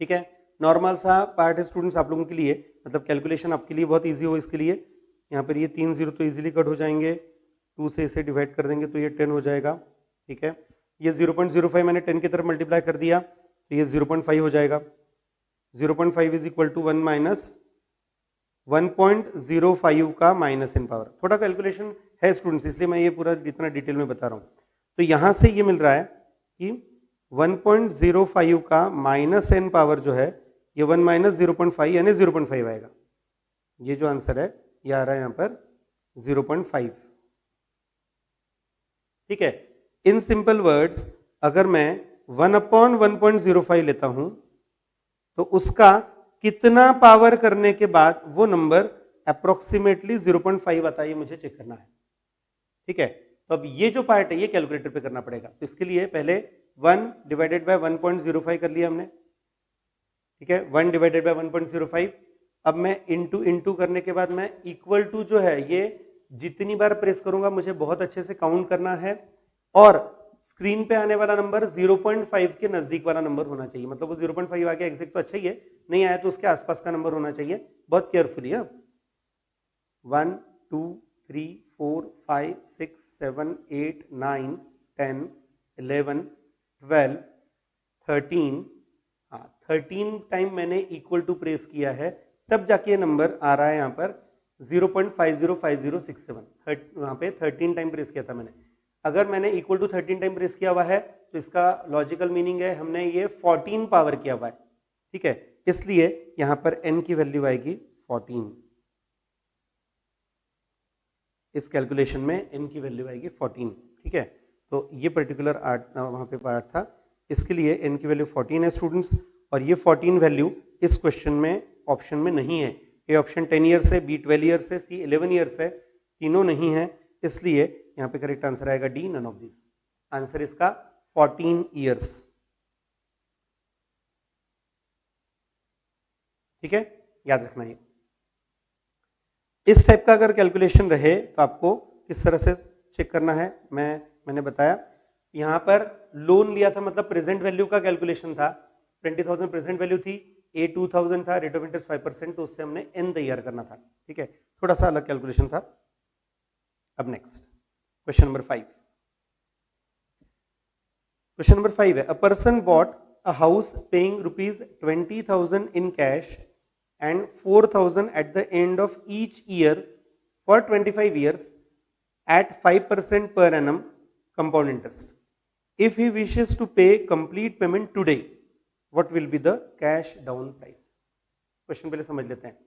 ठीक है, नॉर्मल सा पार्ट है स्टूडेंट्स आप लोगों के लिए, मतलब कैलकुलेशन आपके लिए बहुत इजी हो इसके लिए। यहाँ पर ये 3 जीरो तो इजीली कट हो जाएंगे, 2 से इसे डिवाइड कर देंगे तो ये 10 हो जाएगा। ठीक है, ये 0.05 मैंने 10 की तरफ मल्टीप्लाई कर दिया तो ये 0.5 हो जाएगा। 0.5 इज इक्वल टू 1 माइनस 1.05 का माइनस एन पावर। थोड़ा कैलकुलेशन है स्टूडेंट्स इसलिए मैं ये पूरा जितना डिटेल में बता रहा हूं। तो यहां से ये मिल रहा है कि 1.05 का माइनस एन पावर जो है ये 1 माइनस 0.5 यानी 0.5 आएगा। ये जो आंसर है ये आ रहा है यहां पर 0.5। ठीक है, इन सिंपल वर्ड्स अगर मैं 1/1.05 लेता हूं तो उसका कितना पावर करने के बाद वो नंबर अप्रोक्सीमेटली 0.5 आता है, ये मुझे चेक करना है। ठीक है, तो अब ये जो पार्ट है ये कैलकुलेटर पे करना पड़ेगा। तो इसके लिए पहले 1 डिवाइडेड बाय 1.05 कर लिया हमने। ठीक है, 1 डिवाइडेड बाय 1.05। अब मैं इंटू करने के बाद मैं इक्वल टू जो है ये जितनी बार प्रेस करूंगा मुझे बहुत अच्छे से काउंट करना है, और स्क्रीन पे आने वाला नंबर 0.5 के नजदीक वाला नंबर होना चाहिए। मतलब वो 0.5 आ गया एग्जैक्ट तो अच्छा ही है, नहीं आया तो उसके आसपास का नंबर होना चाहिए। बहुत केयरफुली। 1 2 3 4 5 6 7 8 9 10 11 12 13, हाँ 13 टाइम मैंने इक्वल टू प्रेस किया है, तब जाके ये नंबर आ रहा है यहाँ पर 0.505067। वहां पे 13 टाइम प्रेस किया था मैंने। अगर मैंने इक्वल टू 13 टाइम प्रेस किया हुआ है तो इसका लॉजिकल मीनिंग है हमने ये 14 पावर किया हुआ है। ठीक है, इसलिए यहां पर n की वैल्यू आएगी 14। इस कैलकुलेशन में n की वैल्यू आएगी 14। ठीक है, तो ये पर्टिकुलर वहां पे पार्ट था, इसके लिए n की वैल्यू 14 है स्टूडेंट्स। और ये 14 वैल्यू इस क्वेश्चन में ऑप्शन में नहीं है। ए ऑप्शन 10 ईयर्स है, बी 12 ईयर्स है, सी 11 ईयर्स है, तीनों नहीं है, इसलिए यहां पे करेक्ट आंसर आएगा D, none of this. Answer इसका 14 ईयर्स। ठीक है, याद रखना है। इस टाइप का अगर कैलकुलेशन रहे तो आपको किस तरह से चेक करना है मैंने बताया। यहां पर लोन लिया था मतलब प्रेजेंट वैल्यू का कैलकुलेशन था, 20,000 प्रेजेंट वैल्यू थी, ए 2000 था, रेट ऑफ इंटरेस्ट 5%, तो उससे हमने एन तैयार करना था। ठीक है, थोड़ा सा अलग कैलकुलेशन था। अब next question number 5। Question number 5 है, a person bought a house paying ₹20,000 in cash and 4,000 at the end of each year for 25 years at 5% per annum compound interest. If he wishes to pay complete payment today, what will be the cash down price? Question पहले समझ लेते हैं।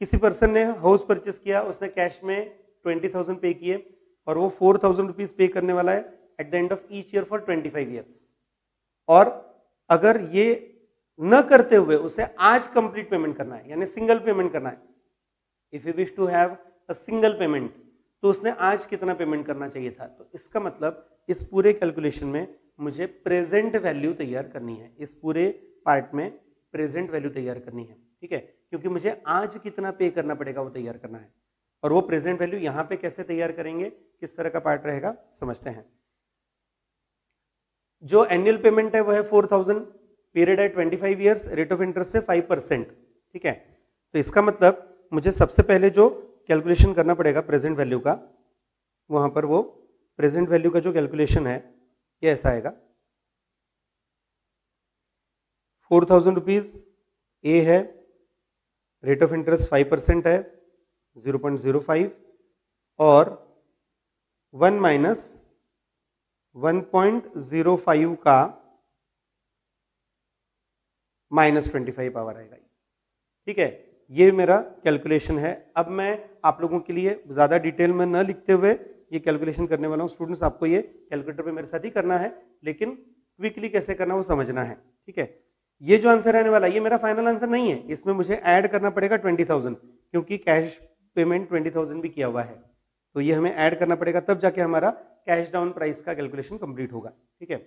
किसी पर्सन ने हाउस परचेस किया, उसने कैश में 20,000 पे किए और वो 4,000 रुपीज पे करने वाला है at the end of each year for 25 years. और अगर ये न करते हुए उसे आज कंप्लीट पेमेंट करना है, यानी सिंगल पेमेंट करना है, if you wish to have a single payment, तो उसने आज कितना पेमेंट करना चाहिए था। तो इसका मतलब इस पूरे कैलकुलेशन में मुझे प्रेजेंट वैल्यू तैयार करनी है, इस पूरे पार्ट में प्रेजेंट वैल्यू तैयार करनी है। ठीक है, क्योंकि मुझे आज कितना पे करना पड़ेगा वो तैयार करना है। और वो प्रेजेंट वैल्यू यहां पे कैसे तैयार करेंगे, किस तरह का पार्ट रहेगा, समझते हैं। जो एनुअल पेमेंट है वो है 4,000, पीरियड है 25 ईयर्स, रेट ऑफ इंटरेस्ट से 5%। ठीक है, तो इसका मतलब मुझे सबसे पहले जो कैलकुलेशन करना पड़ेगा प्रेजेंट वैल्यू का, वहां पर वो प्रेजेंट वैल्यू का जो कैलकुलेशन है ये ऐसा आएगा, 4,000 रुपीज ए है, रेट ऑफ इंटरेस्ट 5% है 0.05, और 1 माइनस 1.05 का -25 पावर आएगा। ठीक है, ये मेरा कैलकुलेशन है। अब मैं आप लोगों के लिए ज्यादा डिटेल में न लिखते हुए ये कैलकुलेशन करने वाला हूं। स्टूडेंट्स, आपको ये कैलकुलेटर पे मेरे साथ ही करना है, लेकिन क्विकली कैसे करना वो समझना है। ठीक है, ये जो आंसर आने वाला ये मेरा फाइनल आंसर नहीं है, इसमें मुझे ऐड करना पड़ेगा 20,000, क्योंकि कैश पेमेंट 20,000 भी किया हुआ है, तो ये हमें ऐड करना पड़ेगा, तब जाके हमारा कैश डाउन प्राइस का कैलकुलेशन कंप्लीट होगा। ठीक है,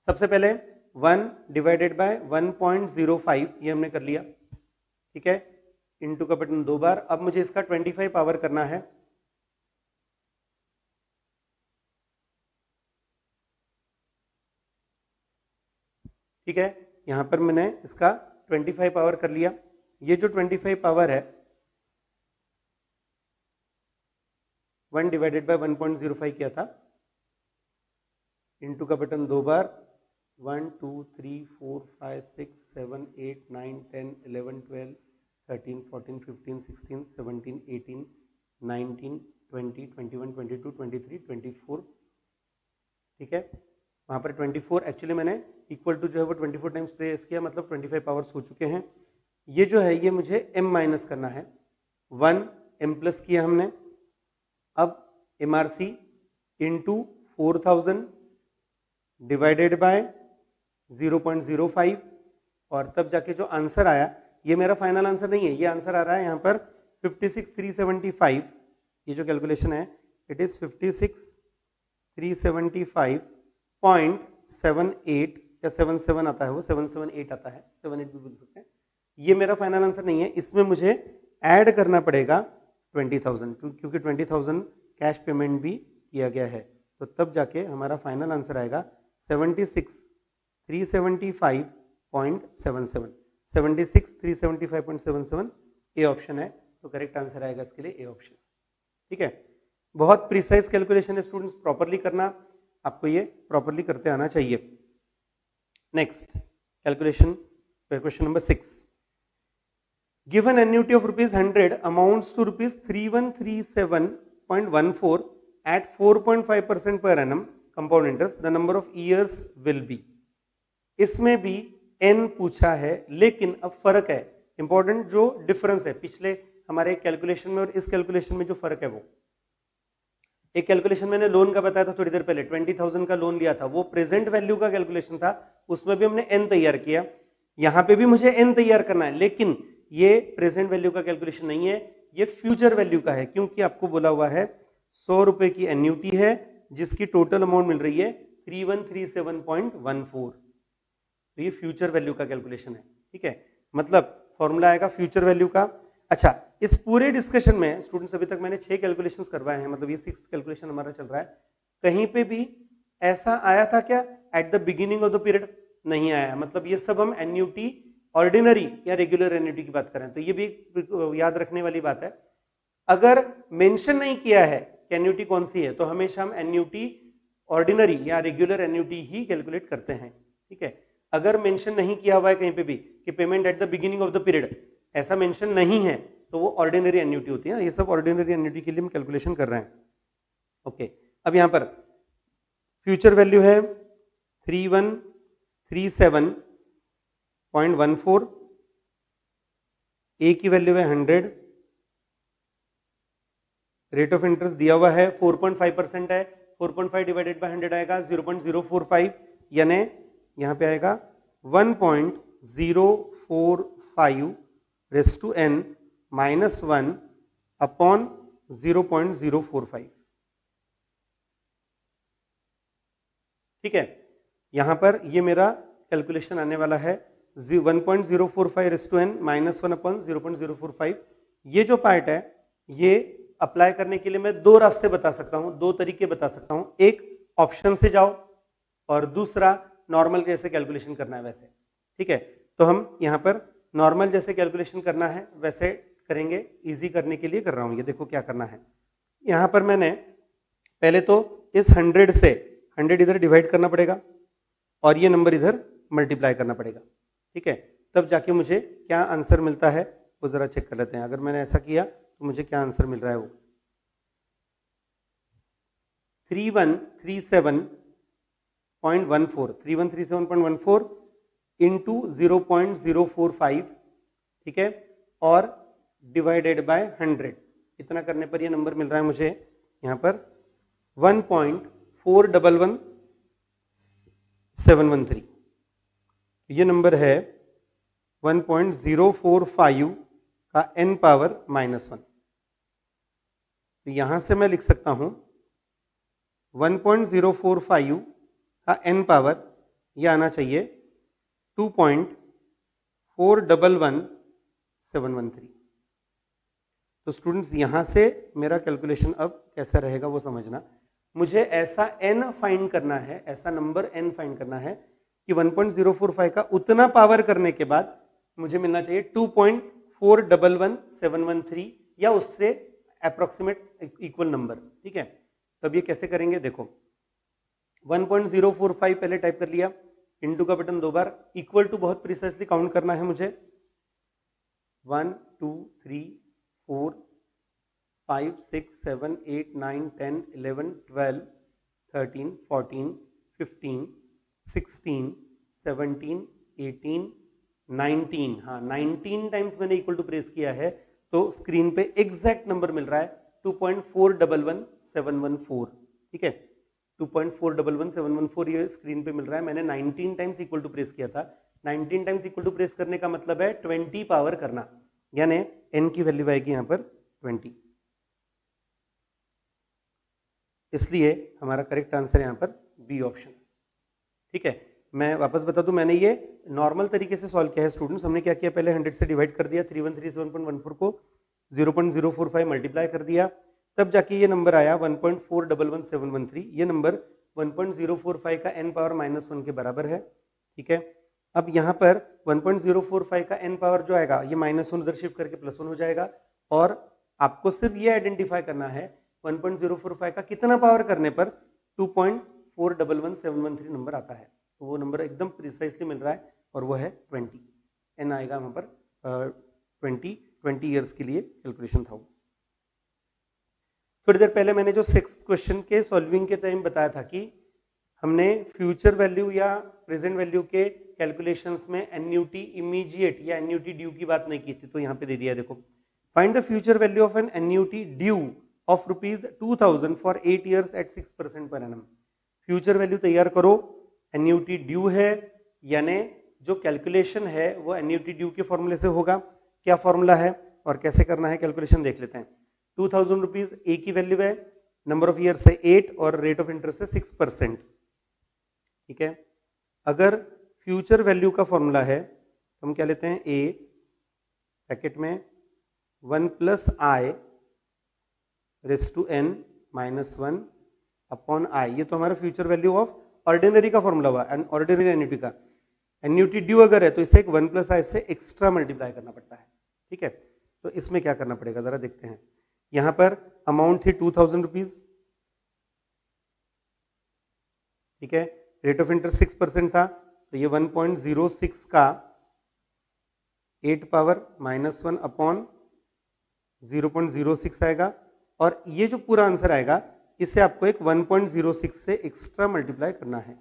सबसे पहले 1 डिवाइडेड बाय 1.05 ये हमने कर लिया। ठीक है, इंटू का बटन 2 बार। अब मुझे इसका 25 पावर करना है। ठीक है, यहां पर मैंने इसका 25 पावर कर लिया। ये जो 25 पावर है 1 डिवाइडेड बाय 1.05 किया था, इंटू का बटन 2 बार। 1 2 3 4 5 6 7 8 9 10 11 12 13 14 15 16 17 18 19 20 21 22 23 24। ठीक है, वहां पर 24 एक्चुअली मैंने इक्वल टू जो है वो 24 टाइम्स प्लेस किया, मतलब 25 पावर्स हो चुके हैं। ये जो है ये मुझे m माइनस करना है। 1 m प्लस किया हमने। अब MRC इंटू 4000 डिवाइडेड बाय 0.05, और तब जाके जो आंसर आया, ये मेरा फाइनल आंसर नहीं है, ये आंसर आ रहा है यहाँ पर 56,375। ये जो कैलकुलेशन है इट इज 56,375.78 या 77 आता है, वो 778 आता है, 78 भी बोल सकते हैं। ये मेरा फाइनल आंसर नहीं है, इसमें मुझे ऐड करना पड़ेगा 20,000, क्योंकि 20,000 कैश पेमेंट भी किया गया है, तो तब जाके हमारा फाइनल आंसर आएगा 76,375.77। 76,375.77 ए ऑप्शन है, तो करेक्ट आंसर आएगा इसके लिए ए ऑप्शन। ठीक है, बहुत प्रिसाइज कैलकुलेशन है स्टूडेंट्स, प्रॉपरली करना, आपको ये प्रॉपरली करते आना चाहिए। Next calculation, question number 6। Given annuity of ₹100 amounts to ₹3137.14 at 4.5% per annum compound interest, the number of years will be। इसमें भी n पूछा है, लेकिन अब फर्क है, इंपॉर्टेंट जो डिफरेंस है पिछले हमारे कैलकुलेशन में और इस कैलकुलेशन में जो फर्क है वो, एक कैलकुलेशन मैंने लोन का बताया था थोड़ी देर पहले, 20,000 का लोन लिया था, वो प्रेजेंट वैल्यू का कैलकुलेशन था, उसमें भी हमने n तैयार किया। यहां पे भी मुझे n तैयार करना है, लेकिन ये प्रेजेंट वैल्यू का कैलकुलेशन नहीं है, ये फ्यूचर वैल्यू का है, क्योंकि आपको बोला हुआ है 100 रुपए की एन्युटी है जिसकी टोटल अमाउंट मिल रही है 3137.14, तो ये फ्यूचर वैल्यू का कैलकुलेशन है। ठीक है, मतलब फॉर्मूला आएगा फ्यूचर वैल्यू का। अच्छा, इस पूरे डिस्कशन में स्टूडेंट्स अभी तक मैंने 6 कैलकुलेशंस करवाए हैं, मतलब ये 6th कैलकुलेशन हमारा चल रहा है। कहीं पे भी ऐसा आया था क्या eight the beginning of the period? नहीं आया, मतलब ये सब हम एन्युटी ऑर्डिनरी या रेगुलर एन्युटी की बात करें, तो ये भी याद रखने वाली बात है। अगर मेंशन नहीं किया है कि एन्युटी कौन सी है, तो हमेशा हम एन्युटी ऑर्डिनरी या रेगुलर एन्युटी ही कैलकुलेट करते हैं। ठीक है, अगर मेंशन नहीं किया हुआ है कहीं पे भी कि payment eight the beginning of the period, ऐसा मेंशन नहीं है, तो वो ऑर्डिनरी एन्युटी होती है। ये सब ऑर्डिनरी एन्युटी के लिए हम कैलकुलेशन कर रहे हैं। ओके, अब यहां पर फ्यूचर वैल्यू है 3137.14, ए की वैल्यू है 100, रेट ऑफ इंटरेस्ट दिया हुआ है 4.5% है, 4.5 डिवाइडेड बाय 100 आएगा 0.045, यानी यहां पे आएगा 1.045 raise to n minus 1 upon 0.045। ठीक है, यहां पर ये मेरा कैलकुलेशन आने वाला है 1.045 raise to n minus 1 upon 0.045। ये जो पार्ट है ये अप्लाई करने के लिए मैं दो रास्ते बता सकता हूं, दो तरीके बता सकता हूं। एक ऑप्शन से जाओ और दूसरा नॉर्मल जैसे कैलकुलेशन करना है वैसे। ठीक है, तो हम यहां पर नॉर्मल जैसे कैलकुलेशन करना है वैसे करेंगे, इजी करने के लिए कर रहा हूं। ये देखो क्या करना है, यहां पर मैंने पहले तो इस 100 से 100 इधर डिवाइड करना पड़ेगा और ये नंबर इधर मल्टीप्लाई करना पड़ेगा। ठीक है, तब जाके मुझे क्या आंसर मिलता है वो जरा चेक कर लेते हैं। अगर मैंने ऐसा किया तो मुझे क्या आंसर मिल रहा है वो 3137.14 इंटू 0.045, ठीक है, और डिवाइडेड बाय 100। इतना करने पर ये नंबर मिल रहा है मुझे यहां पर 1.411713। ये नंबर है 1.045 का n पावर -1। तो यहां से मैं लिख सकता हूं 1.045 का n पावर यह आना चाहिए 2.411713। तो स्टूडेंट्स यहां से मेरा कैलकुलेशन अब कैसा रहेगा वो समझना। मुझे ऐसा n फाइंड करना है, ऐसा नंबर n फाइंड करना है कि 1.045 का उतना पावर करने के बाद मुझे मिलना चाहिए 2.411713 या उससे अप्रोक्सीमेट इक्वल नंबर, ठीक है। तब ये कैसे करेंगे देखो, 1.045 पहले टाइप कर लिया, इनटू का बटन 2 बार, इक्वल टू बहुत प्रिसाइसली काउंट करना है मुझे, 1 2 3 4 5 6 7 8 9 10 11 12 13 14 15 16 17 18 19, हाँ 19 टाइम्स मैंने इक्वल टू प्रेस किया है, तो स्क्रीन पे एग्जैक्ट नंबर मिल रहा है 2.411714, ठीक है। 2.411714 ये स्क्रीन पे मिल रहा है। मैंने 19 टाइम्स इक्वल टू प्रेस किया था। 19 टाइम्स इक्वल टू प्रेस करने का मतलब है 20 पावर करना, यानी n की वैल्यू आएगी यहां पर 20। इसलिए हमारा करेक्ट आंसर यहां पर बी ऑप्शन, ठीक है। मैं वापस बता दूं, मैंने ये नॉर्मल तरीके से सॉल्व किया है स्टूडेंट्स। हमने क्या किया, पहले 100 से डिवाइड कर दिया, 3137.14 को 0.045 मल्टीप्लाई कर दिया, तब जाके ये नंबर आया 1.411713। ये नंबर 1.045 का n पावर -1 के बराबर है, ठीक है। अब यहाँ पर 1.045 का n पावर जो आएगा ये -1 उधर शिफ्ट करके +1 हो जाएगा, और आपको सिर्फ ये आइडेंटिफाई करना है 1.045 का कितना पावर करने पर 2.411713 नंबर आता है। तो वो नंबर एकदम प्रिसाइसली मिल रहा है और वो है 20। n आएगा वहां पर 20 ईयर्स के लिए कैलकुलेशन था वो। थोड़ी देर पहले मैंने जो 6th क्वेश्चन के सॉल्विंग के टाइम बताया था कि हमने फ्यूचर वैल्यू या प्रेजेंट वैल्यू के कैलकुलेशंस में एन्युटी इमीडिएट या एन्युटी ड्यू की बात नहीं की थी, तो यहां पे दे दिया देखो, find the future value of an annuity due of ₹2000 for 8 years at 6% per annum. Future value तैयार करो, एन्युटी ड्यू है, यानी जो कैलकुलेशन है वो एन्युटी ड्यू के फॉर्मूले से होगा। क्या फॉर्मूला है और कैसे करना है कैलकुलेशन देख लेते हैं। 2000 रुपीज ए की वैल्यू है, नंबर ऑफ ईयर है 8 और रेट ऑफ इंटरेस्ट है 6%, ठीक है। अगर फ्यूचर वैल्यू का फॉर्मूला है तो हम क्या लेते हैं, ए ब्रैकेट में 1 + i raise to n -1 upon i। ये तो हमारा फ्यूचर वैल्यू ऑफ ऑर्डिनरी का फॉर्मूला हुआ, ऑर्डिनरी एन्युटी का। एन्युटी ड्यू अगर है तो इसे एक 1 + i से एक्स्ट्रा मल्टीप्लाई करना पड़ता है, ठीक है। तो इसमें क्या करना पड़ेगा जरा देखते हैं। यहां पर अमाउंट थी 2000 रुपीज, ठीक है। रेट ऑफ इंटरेस्ट 6% था, तो ये 1.06 का 8 पावर -1 अपॉन 0.06 आएगा, और ये जो पूरा आंसर आएगा इसे आपको एक 1.06 से एक्स्ट्रा मल्टीप्लाई करना है,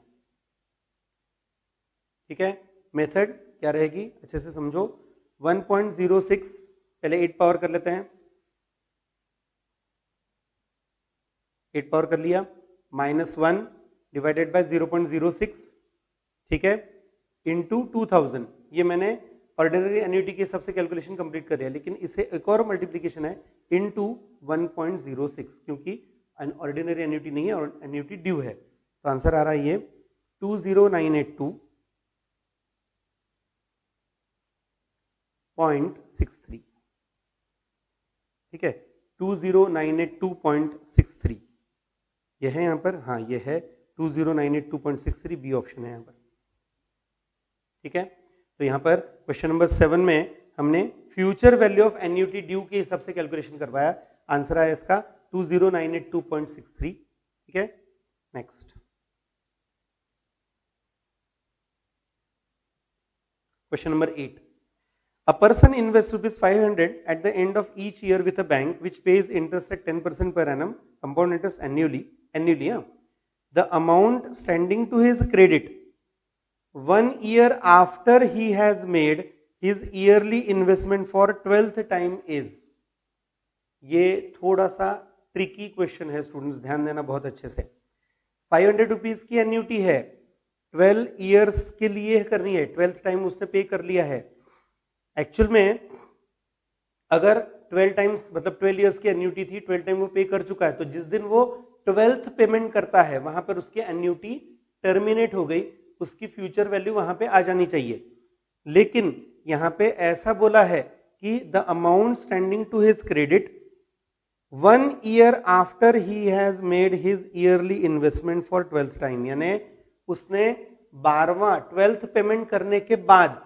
ठीक है। मेथड क्या रहेगी अच्छे से समझो। 1.06 पहले 8 पावर कर लेते हैं, 8 पावर कर लिया, -1 डिवाइडेड बाय 0.06, ठीक है, इंटू 2000। ये मैंने ऑर्डिनरी एन्युटी के हिसाब से कैलकुलेशन कंप्लीट कर दिया, लेकिन इसे एक और मल्टीप्लीकेशन है इंटू 1.06, क्योंकि ऑर्डिनरी एन्युटी नहीं है और एन्युटी ड्यू है। तो आंसर आ रहा है ये 20982.63, ठीक है, 20982.63 ये है यहां पर, हाँ ये है 20982.63, बी ऑप्शन है यहां पर, ठीक है। तो यहां पर क्वेश्चन नंबर 7 में हमने future value of annuity due के हिसाब से कैलकुलेशन करवाया, आंसर आया इसका 20982.63, ठीक है। Next question number 8, a person invests ₹500 at the end of each year with a bank which pays interest at 10% per annum, compound interest annually. annually, the amount standing to his credit 1 year after he has made his yearly investment for 12th time is। ये थोड़ा सा ट्रिकी क्वेश्चन है स्टूडेंट्स, ध्यान देना बहुत अच्छे से। 500 रुपीज की एन्यूटी है, 12 ईयर्स के लिए करनी है, 12th टाइम उसने पे कर लिया है। एक्चुअल में अगर 12 टाइम्स मतलब 12 ईयर्स की एन्यूटी थी, 12 टाइम वो पे कर चुका है, तो जिस दिन वो 12th पेमेंट करता है वहां पर उसकी एन्यूटी टर्मिनेट हो गई, उसकी फ्यूचर वैल्यू वहां पे आ जानी चाहिए। लेकिन यहां पे ऐसा बोला है कि the amount standing to his credit 1 year after he has made his yearly investment for 12th time, यानी उसने 12वां 12th पेमेंट करने के बाद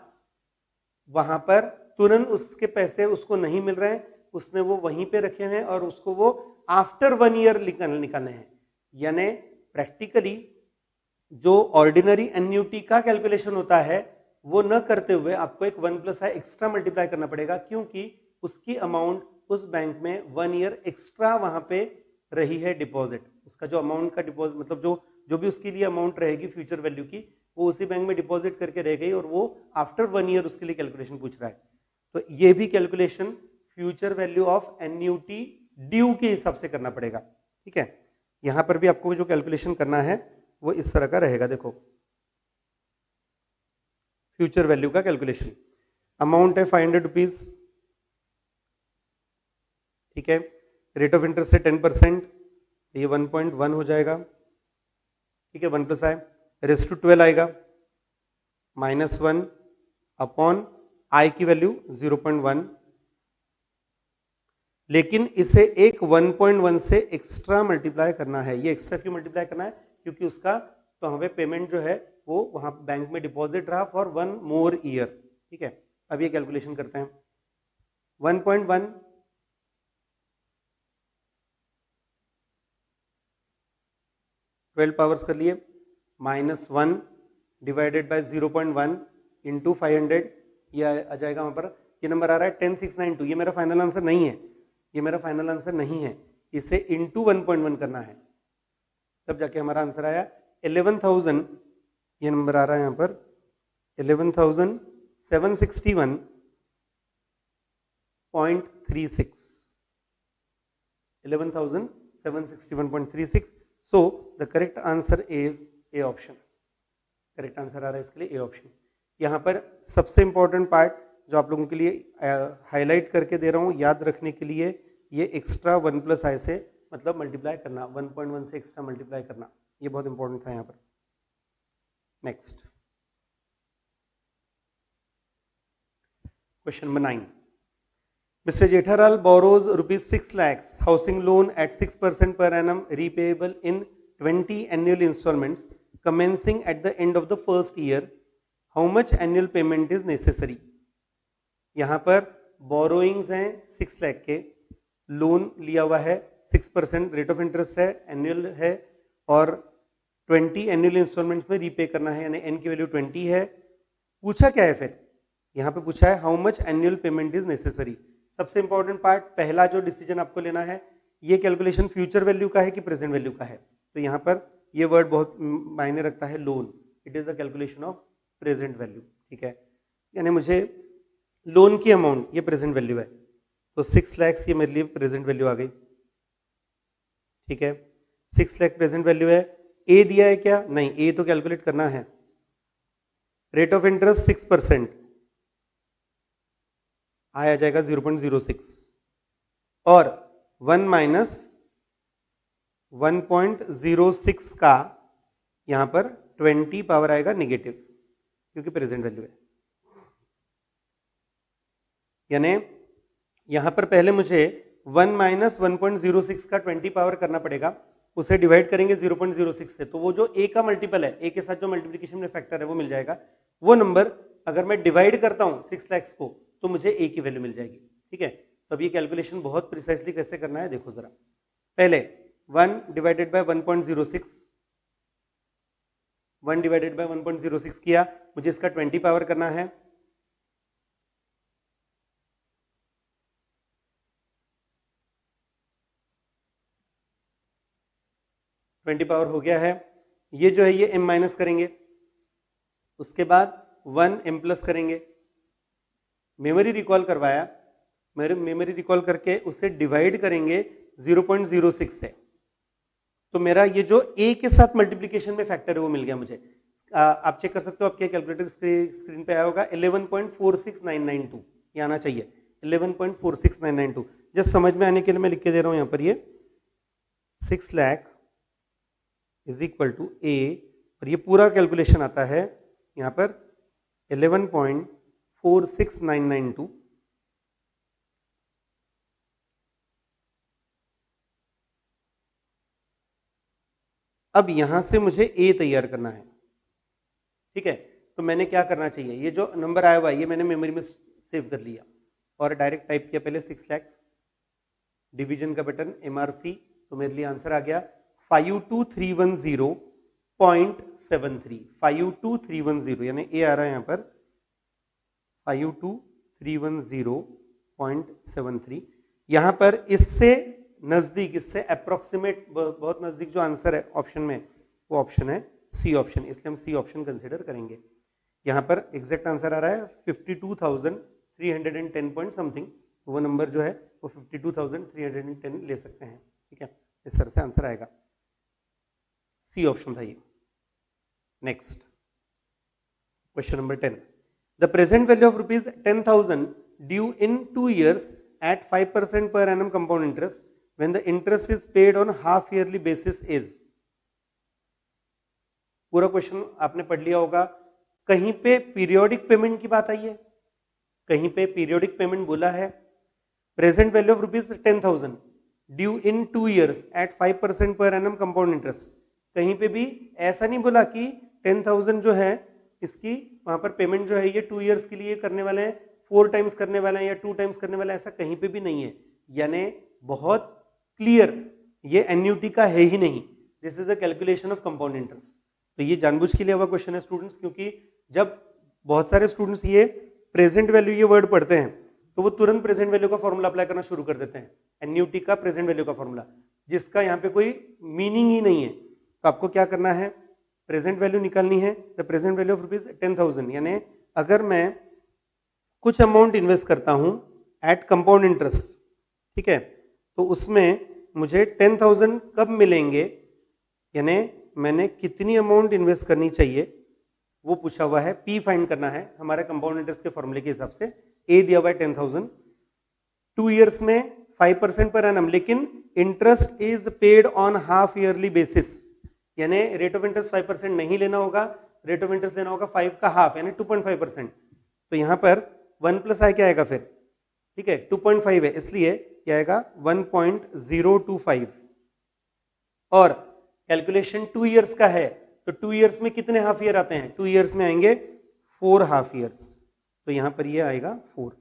वहां पर तुरंत उसके पैसे उसको नहीं मिल रहे हैं, उसने वो वहीं पे रखे हैं और उसको वो आफ्टर 1 ईयर निकालने हैं। यानी प्रैक्टिकली जो ऑर्डिनरी एन्यूटी का कैलकुलेशन होता है वो न करते हुए आपको एक 1 + i एक्स्ट्रा मल्टीप्लाई करना पड़ेगा, क्योंकि उसकी अमाउंट उस बैंक में 1 ईयर एक्स्ट्रा वहां पे रही है डिपॉजिट। उसका जो अमाउंट का डिपॉजिट मतलब जो भी उसके लिए अमाउंट रहेगी फ्यूचर वैल्यू की, वो उसी बैंक में डिपॉजिट करके रह गई और वो आफ्टर 1 ईयर उसके लिए कैलकुलेशन पूछ रहा है। तो ये भी calculation future value of annuity due के हिसाब से करना पड़ेगा। ठीक है, यहां पर भी आपको जो कैलकुलेशन करना है वो इस तरह का रहेगा। देखो, फ्यूचर वैल्यू का कैलकुलेशन, अमाउंट है 500 रुपीज, ठीक है, रेट ऑफ इंटरेस्ट है 10%, ये 1.1 हो जाएगा। ठीक है, 1 + i रेस टू 12 आएगा, -1 अपॉन i की वैल्यू 0.1। लेकिन इसे एक 1.1 से एक्स्ट्रा मल्टीप्लाई करना है। ये एक्स्ट्रा क्यों मल्टीप्लाई करना है? क्योंकि उसका तो हमें पेमेंट जो है वो वहां बैंक में डिपॉजिट रहा फॉर 1 मोर ईयर। ठीक है, अब ये कैलकुलेशन करते हैं। 1.1 12 पावर्स कर लिए, -1 डिवाइडेड बाय 0.1 इंटू 500, ये आ जाएगा वहां पर। ये नंबर आ रहा है 10692। ये मेरा फाइनल आंसर नहीं है, ये मेरा फाइनल आंसर नहीं है, इसे इंटू 1.1 करना है, तब जाके हमारा आंसर आया 11,000। ये नंबर आ रहा है यहां पर 11,761.36, 11,761.36। So the correct answer is A option. Correct answer आ रहा है इसके लिए ए ऑप्शन। यहां पर सबसे इंपॉर्टेंट पार्ट जो आप लोगों के लिए हाईलाइट करके दे रहा हूं याद रखने के लिए, ये एक्स्ट्रा 1 + i से मतलब मल्टीप्लाई करना, 1.1 से एक्स्ट्रा मल्टीप्लाई करना, ये बहुत इंपॉर्टेंट था यहां पर। Next question number 9। Mr. Jetharal borrows rupees 6 lakhs housing loan at 6% per annum repayable in 20 annual installments commencing at the end of the first year. How much annual payment is necessary? यहां पर बोरोइंग्स हैं 6 लाख के, लोन लिया हुआ है 6% रेट ऑफ इंटरेस्ट है, एनुअल है, और 20 एनुअल इंस्टॉलमेंट्स में रीपे करना है, यानी एन की वैल्यू 20 है। पूछा क्या है फिर? यहां पे पूछा है how much annual payment is necessary. सबसे इंपॉर्टेंट पार्ट, पहला जो डिसीजन आपको लेना है, ये कैलकुलेशन फ्यूचर वैल्यू का है कि प्रेजेंट वैल्यू का है। तो यहां पर ये वर्ड बहुत मायने रखता है, loan. It is the calculation of present value. ठीक है, यानी मुझे लोन की अमाउंट ये प्रेजेंट वैल्यू है, तो 6 लाख ये मेरे लिए प्रेजेंट वैल्यू आ गई। ठीक है, 6 लाख प्रेजेंट वैल्यू है। ए दिया है क्या? नहीं, ए तो कैलकुलेट करना है। रेट ऑफ इंटरेस्ट 6%, आ जाएगा 0.06, और 1 माइनस 1.06 का यहां पर 20 पावर आएगा नेगेटिव, क्योंकि प्रेजेंट वैल्यू है। यानी यहां पर पहले मुझे 1 माइनस 1.06 का 20 पावर करना पड़ेगा, उसे डिवाइड करेंगे 0.06 से, तो वो जो ए का मल्टीपल है, ए के साथ जो मल्टीप्लिकेशन में फैक्टर है वो मिल जाएगा। वो नंबर अगर मैं डिवाइड करता हूं 6 लाख को, तो मुझे ए की वैल्यू मिल जाएगी। ठीक है, तो अब ये कैलकुलेशन बहुत प्रिसाइसली कैसे करना है देखो जरा। पहले 1 डिवाइडेड बाय 1.06, 1 डिवाइडेड बाय 1.06 किया, मुझे इसका 20 पावर करना है, 20 पावर हो गया है। ये जो है ये m माइनस करेंगे, उसके बाद 1 m प्लस करेंगे, मेमोरी रिकॉल करवाया, मेमोरी रिकॉल करके उसे डिवाइड करेंगे 0.06 से, तो मेरा ये जो a के साथ मल्टीप्लीकेशन में फैक्टर है वो मिल गया मुझे। आप चेक कर सकते हो, आपके कैलकुलेटर स्क्रीन पे आया होगा 11.46992, ये आना चाहिए 11.46992। जस्ट समझ में आने के लिए मैं लिख के दे रहा हूं यहां पर, ये 6 लाख इज इक्वल टू ए, और ये पूरा कैलकुलेशन आता है यहां पर 11.46992। अब यहां से मुझे ए तैयार करना है, ठीक है। तो मैंने क्या करना चाहिए, ये जो नंबर आया हुआ है ये मैंने मेमोरी में सेव कर लिया और डायरेक्ट टाइप किया पहले 6 लाख, डिवीजन का बटन MRC, तो मेरे लिए आंसर आ गया 52310.73, 52310, यानी ए आ रहा है यहां पर 52310.73। यहां पर इससे नजदीक, इससे अप्रोक्सीमेट, बहुत नजदीक जो आंसर है ऑप्शन में, वो ऑप्शन है सी ऑप्शन, इसलिए हम सी ऑप्शन कंसिडर करेंगे। यहां पर एग्जैक्ट आंसर आ रहा है 52,310 पॉइंट समथिंग, वो नंबर जो है वो 52,310 ले सकते हैं, ठीक है। इस तरह से आंसर आएगा, सी ऑप्शन था ये। Next question number 10, the present value of rupees 10,000 due in 2 years at 5% per annum compound interest when the interest is paid on half yearly basis is। पूरा क्वेश्चन आपने पढ़ लिया होगा, कहीं पे पीरियोडिक पेमेंट की बात आई है, कहीं पे पीरियोडिक पेमेंट बोला है। Present value of rupees 10,000 due in 2 years at 5% per annum compound interest, कहीं पे भी ऐसा नहीं बोला कि 10,000 जो है इसकी वहां पर पेमेंट जो है ये 2 years के लिए करने वाले हैं, 4 टाइम्स करने वाले हैं या 2 टाइम्स करने वाले हैं, ऐसा कहीं पे भी नहीं है। यानी बहुत क्लियर, ये एन्युटी का है ही नहीं, this is a calculation of compound interest. तो ये जानबूझ के लिए हुआ क्वेश्चन है स्टूडेंट्स, क्योंकि जब बहुत सारे स्टूडेंट्स ये प्रेजेंट वैल्यू ये वर्ड पढ़ते हैं तो वो तुरंत प्रेजेंट वैल्यू का फॉर्मूला अप्लाई करना शुरू कर देते हैं, एन्युटी का प्रेजेंट वैल्यू का फॉर्मूला, जिसका यहाँ पे कोई मीनिंग ही नहीं है। तो आपको क्या करना है, प्रेजेंट वैल्यू निकालनी है, the present value of rupees 10,000, यानी अगर मैं कुछ अमाउंट इन्वेस्ट करता हूं एट कंपाउंड इंटरेस्ट, ठीक है, तो उसमें मुझे 10,000 कब मिलेंगे, यानी मैंने कितनी अमाउंट इन्वेस्ट करनी चाहिए वो पूछा हुआ है। पी फाइंड करना है हमारे कंपाउंड इंटरेस्ट के फॉर्मूले के हिसाब से। ए दिया हुआ है 10,000, 2 years में 5% पर एनम, लेकिन interest is paid on half yearly basis, यानी रेट ऑफ इंटरेस्ट 5% नहीं लेना होगा, रेट ऑफ इंटरेस्ट लेना होगा 5 का हाफ यानी 2.5%। तो यहां पर 1 प्लस आई क्या आएगा फिर, ठीक है 2.5 है, इसलिए क्या आएगा 1.025, और कैलकुलेशन 2 years का है, तो 2 years में कितने हाफ ईयर आते हैं, 2 years में आएंगे 4 हाफ ईयर्स, तो यहां पर ये आएगा 4,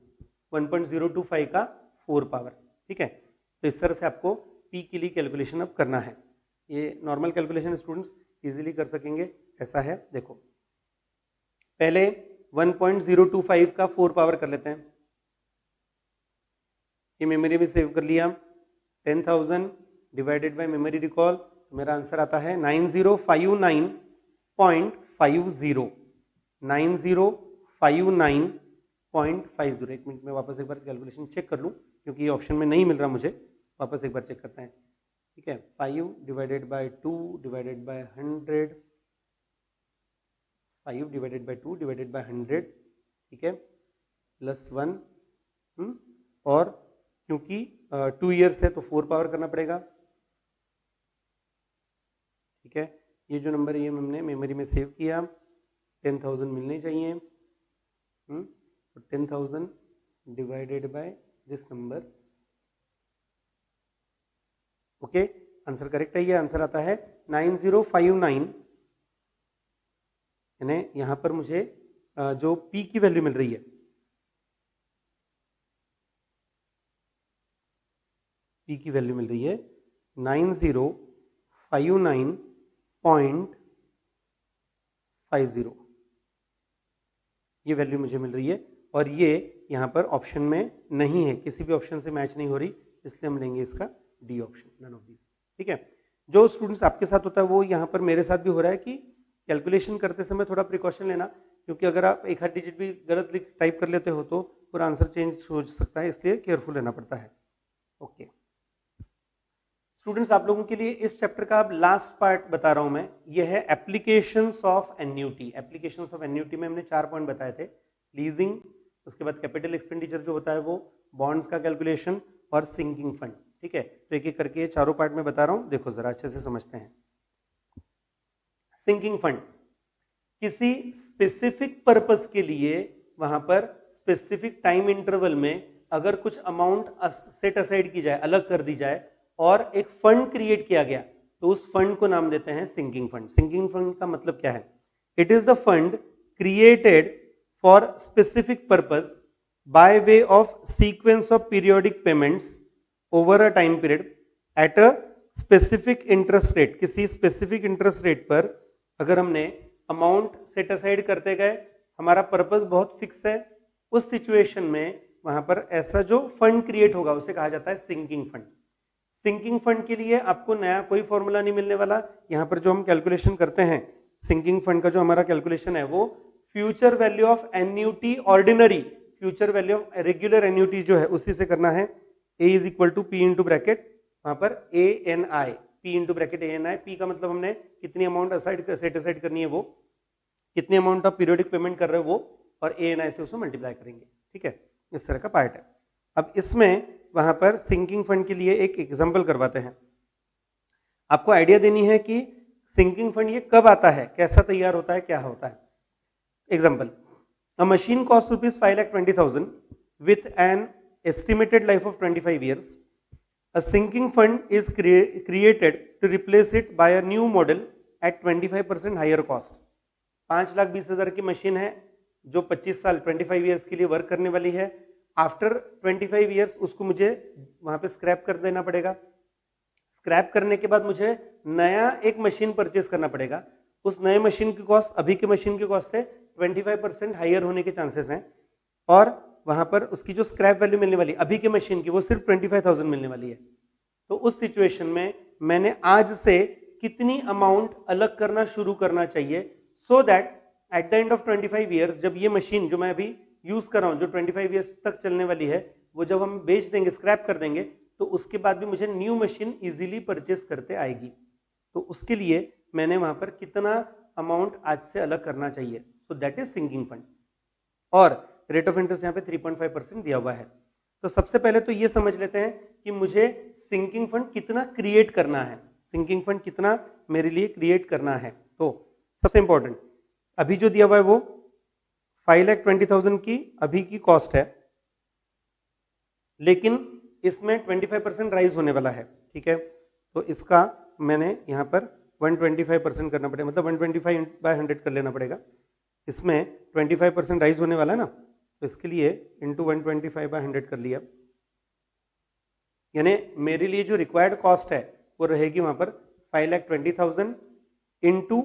1.025 का 4 पावर, ठीक है। तो इस तरह से आपको पी के लिए कैलकुलेशन अब करना है। ये नॉर्मल कैलकुलेशन स्टूडेंट्स इजीली कर सकेंगे, ऐसा है। देखो पहले 1.025 का 4 पावर कर लेते हैं, ये मेमोरी में सेव कर लिया, 10,000 डिवाइडेड बाय मेमोरी रिकॉल, तो मेरा आंसर आता है 9059.50, 9059.50। एक मिनट में वापस एक बार कैलकुलेशन चेक कर लूं, क्योंकि ये ऑप्शन में नहीं मिल रहा मुझे, वापस एक बार चेक करते हैं, ठीक है। 5 divided by 2 divided by 100, 5 divided by 2 divided by 100, ठीक है, प्लस 1, और क्योंकि 2 years है तो 4 पावर करना पड़ेगा, ठीक है। ये जो नंबर है ये हमने मेमोरी में सेव किया, 10,000 मिलने चाहिए, तो 10,000 divided by this number, okay, answer correct है, ये आंसर आता है 9059, यानी यहां पर मुझे जो पी की वैल्यू मिल रही है, पी की वैल्यू मिल रही है 9059.50, ये वैल्यू मुझे मिल रही है, और ये यहां पर ऑप्शन में नहीं है, किसी भी ऑप्शन से मैच नहीं हो रही, इसलिए हम लेंगे इसका D option, none of these, ठीक है। जो स्टूडेंट्स आपके साथ होता है वो यहाँ पर मेरे साथ भी हो रहा है कि कैलकुलेशन करते समय थोड़ा प्रिकॉशन लेना, क्योंकि अगर आप एक आध डिजिट भी गलत टाइप कर लेते हो तो पूरा आंसर चेंज हो सकता है, इसलिए केयरफुल रहना पड़ता है। ओके स्टूडेंट्स, आप लोगों के लिए इस चैप्टर का अब लास्ट पार्ट बता रहा हूं मैं, यह है applications of annuity. Applications of annuity में हमने 4 पॉइंट बताए थे, लीजिंग, उसके बाद कैपिटल एक्सपेंडिचर जो होता है वो, बॉन्ड्स का कैलकुलेशन और सिंकिंग फंड। ठीक है, तो एक एक करके चारों पार्ट में बता रहा हूं, देखो जरा अच्छे से समझते हैं। सिंकिंग फंड किसी स्पेसिफिक पर्पस के लिए वहां पर स्पेसिफिक टाइम इंटरवल में अगर कुछ अमाउंट सेट असाइड की जाए, अलग कर दी जाए और एक फंड क्रिएट किया गया, तो उस फंड को नाम देते हैं सिंकिंग फंड। सिंकिंग फंड का मतलब क्या है? It is the fund created for specific purpose by way of sequence of periodic payments over a time period at a specific interest rate. किसी स्पेसिफिक इंटरेस्ट रेट पर अगर हमने अमाउंट सेट असाइड करते गए, हमारा पर्पस बहुत फिक्स है, उस सिचुएशन में वहां पर ऐसा जो फंड क्रिएट होगा उसे कहा जाता है सिंकिंग फंड। सिंकिंग फंड के लिए आपको नया कोई फॉर्मूला नहीं मिलने वाला, यहां पर जो हम कैलकुलेशन करते हैं सिंकिंग फंड का जो हमारा कैलकुलेशन है वो future value of annuity ordinary, future value of regular annuity जो है उसी से करना है। A is equal to P into bracket, वहां पर A N I, P into bracket A N I. P का मतलब हमने कितनी अमाउंट सेट असाइड करनी है वो, कितनी अमाउंट ऑफ पीरियोडिक पेमेंट कर रहे हो वो, और ए एन आई से उसको मल्टीप्लाई करेंगे। ठीक है, इस तरह का पार्ट है। अब इसमें वहां पर सिंकिंग फंड के लिए एक एग्जांपल करवाते हैं, आपको आइडिया देनी है कि सिंकिंग फंड ये कब आता है, कैसा तैयार होता है, क्या होता है। Example, a machine cost rupees 5,20,000 with an estimated life of 25 years. A sinking fund is created to replace it by a new model at 25% higher cost. 5,20,000 की मशीन है जो 25 साल 25 ईयर्स के लिए वर्क करने वाली है। आफ्टर 25 ईयर्स उसको मुझे वहां पे स्क्रैप कर देना पड़ेगा। स्क्रैप करने के बाद मुझे नया एक मशीन परचेस करना पड़ेगा। उस नए मशीन की कॉस्ट अभी के मशीन की कॉस्ट से 25% हायर होने के चांसेस हैं, और वहां पर उसकी जो स्क्रैप वैल्यू मिलने वाली अभी के मशीन की वो सिर्फ 25,000 मिलने वाली है। तो उस सिचुएशन में मैंने आज से कितनी अमाउंट अलग करना शुरू करना चाहिए, so that at the end of 25 years जब ये मशीन जो मैं अभी यूज कर रहा हूं, जो 25 ईयर्स तक चलने वाली है, वो जब हम बेच देंगे, स्क्रैप कर देंगे, तो उसके बाद भी मुझे न्यू मशीन इजीली परचेस करते आएगी। तो उसके लिए मैंने वहां पर कितना अमाउंट आज से अलग करना चाहिए, so that is sinking fund. और रेट ऑफ इंटरेस्ट यहाँ पे 3.5% दिया हुआ है। तो सबसे पहले तो ये समझ लेते हैं कि मुझे सिंकिंग फंड कितना क्रिएट करना है, सिंकिंग फंड कितना मेरे लिए क्रिएट करना है। तो सबसे इंपॉर्टेंट अभी जो दिया हुआ है वो 5,20,000 की अभी की कॉस्ट है, लेकिन इसमें 25% राइज होने वाला है। ठीक है, तो इसका मैंने यहाँ पर 125% करना पड़ेगा, मतलब 125/100 कर लेना पड़ेगा। इसमें 25% राइज होने वाला है ना, तो इसके लिए इंटू 125/100 कर लिया, यानी मेरे लिए जो रिक्वायर्ड कॉस्ट है वो रहेगी वहां पर 5,20,000 इंटू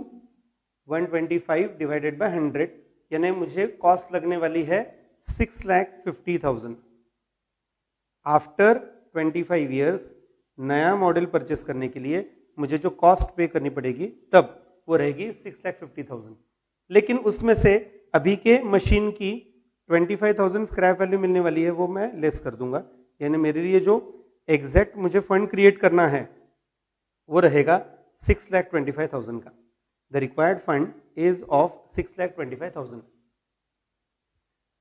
125 डिवाइडेड बाय 100, यानी मुझे कॉस्ट लगने वाली है 6,50,000। आफ्टर 25 ईयर्स नया मॉडल परचेस करने के लिए मुझे जो कॉस्ट पे करनी पड़ेगी तब वो रहेगी 6,50,000। लेकिन उसमें से अभी के मशीन की 25,000 स्क्रैप वैल्यू मिलने वाली है, वो मैं लेस कर दूंगा, यानी मेरे लिए जो एग्जैक्ट मुझे फंड क्रिएट करना है वो रहेगा 6,25,000 का। The required fund is of 6,25,000।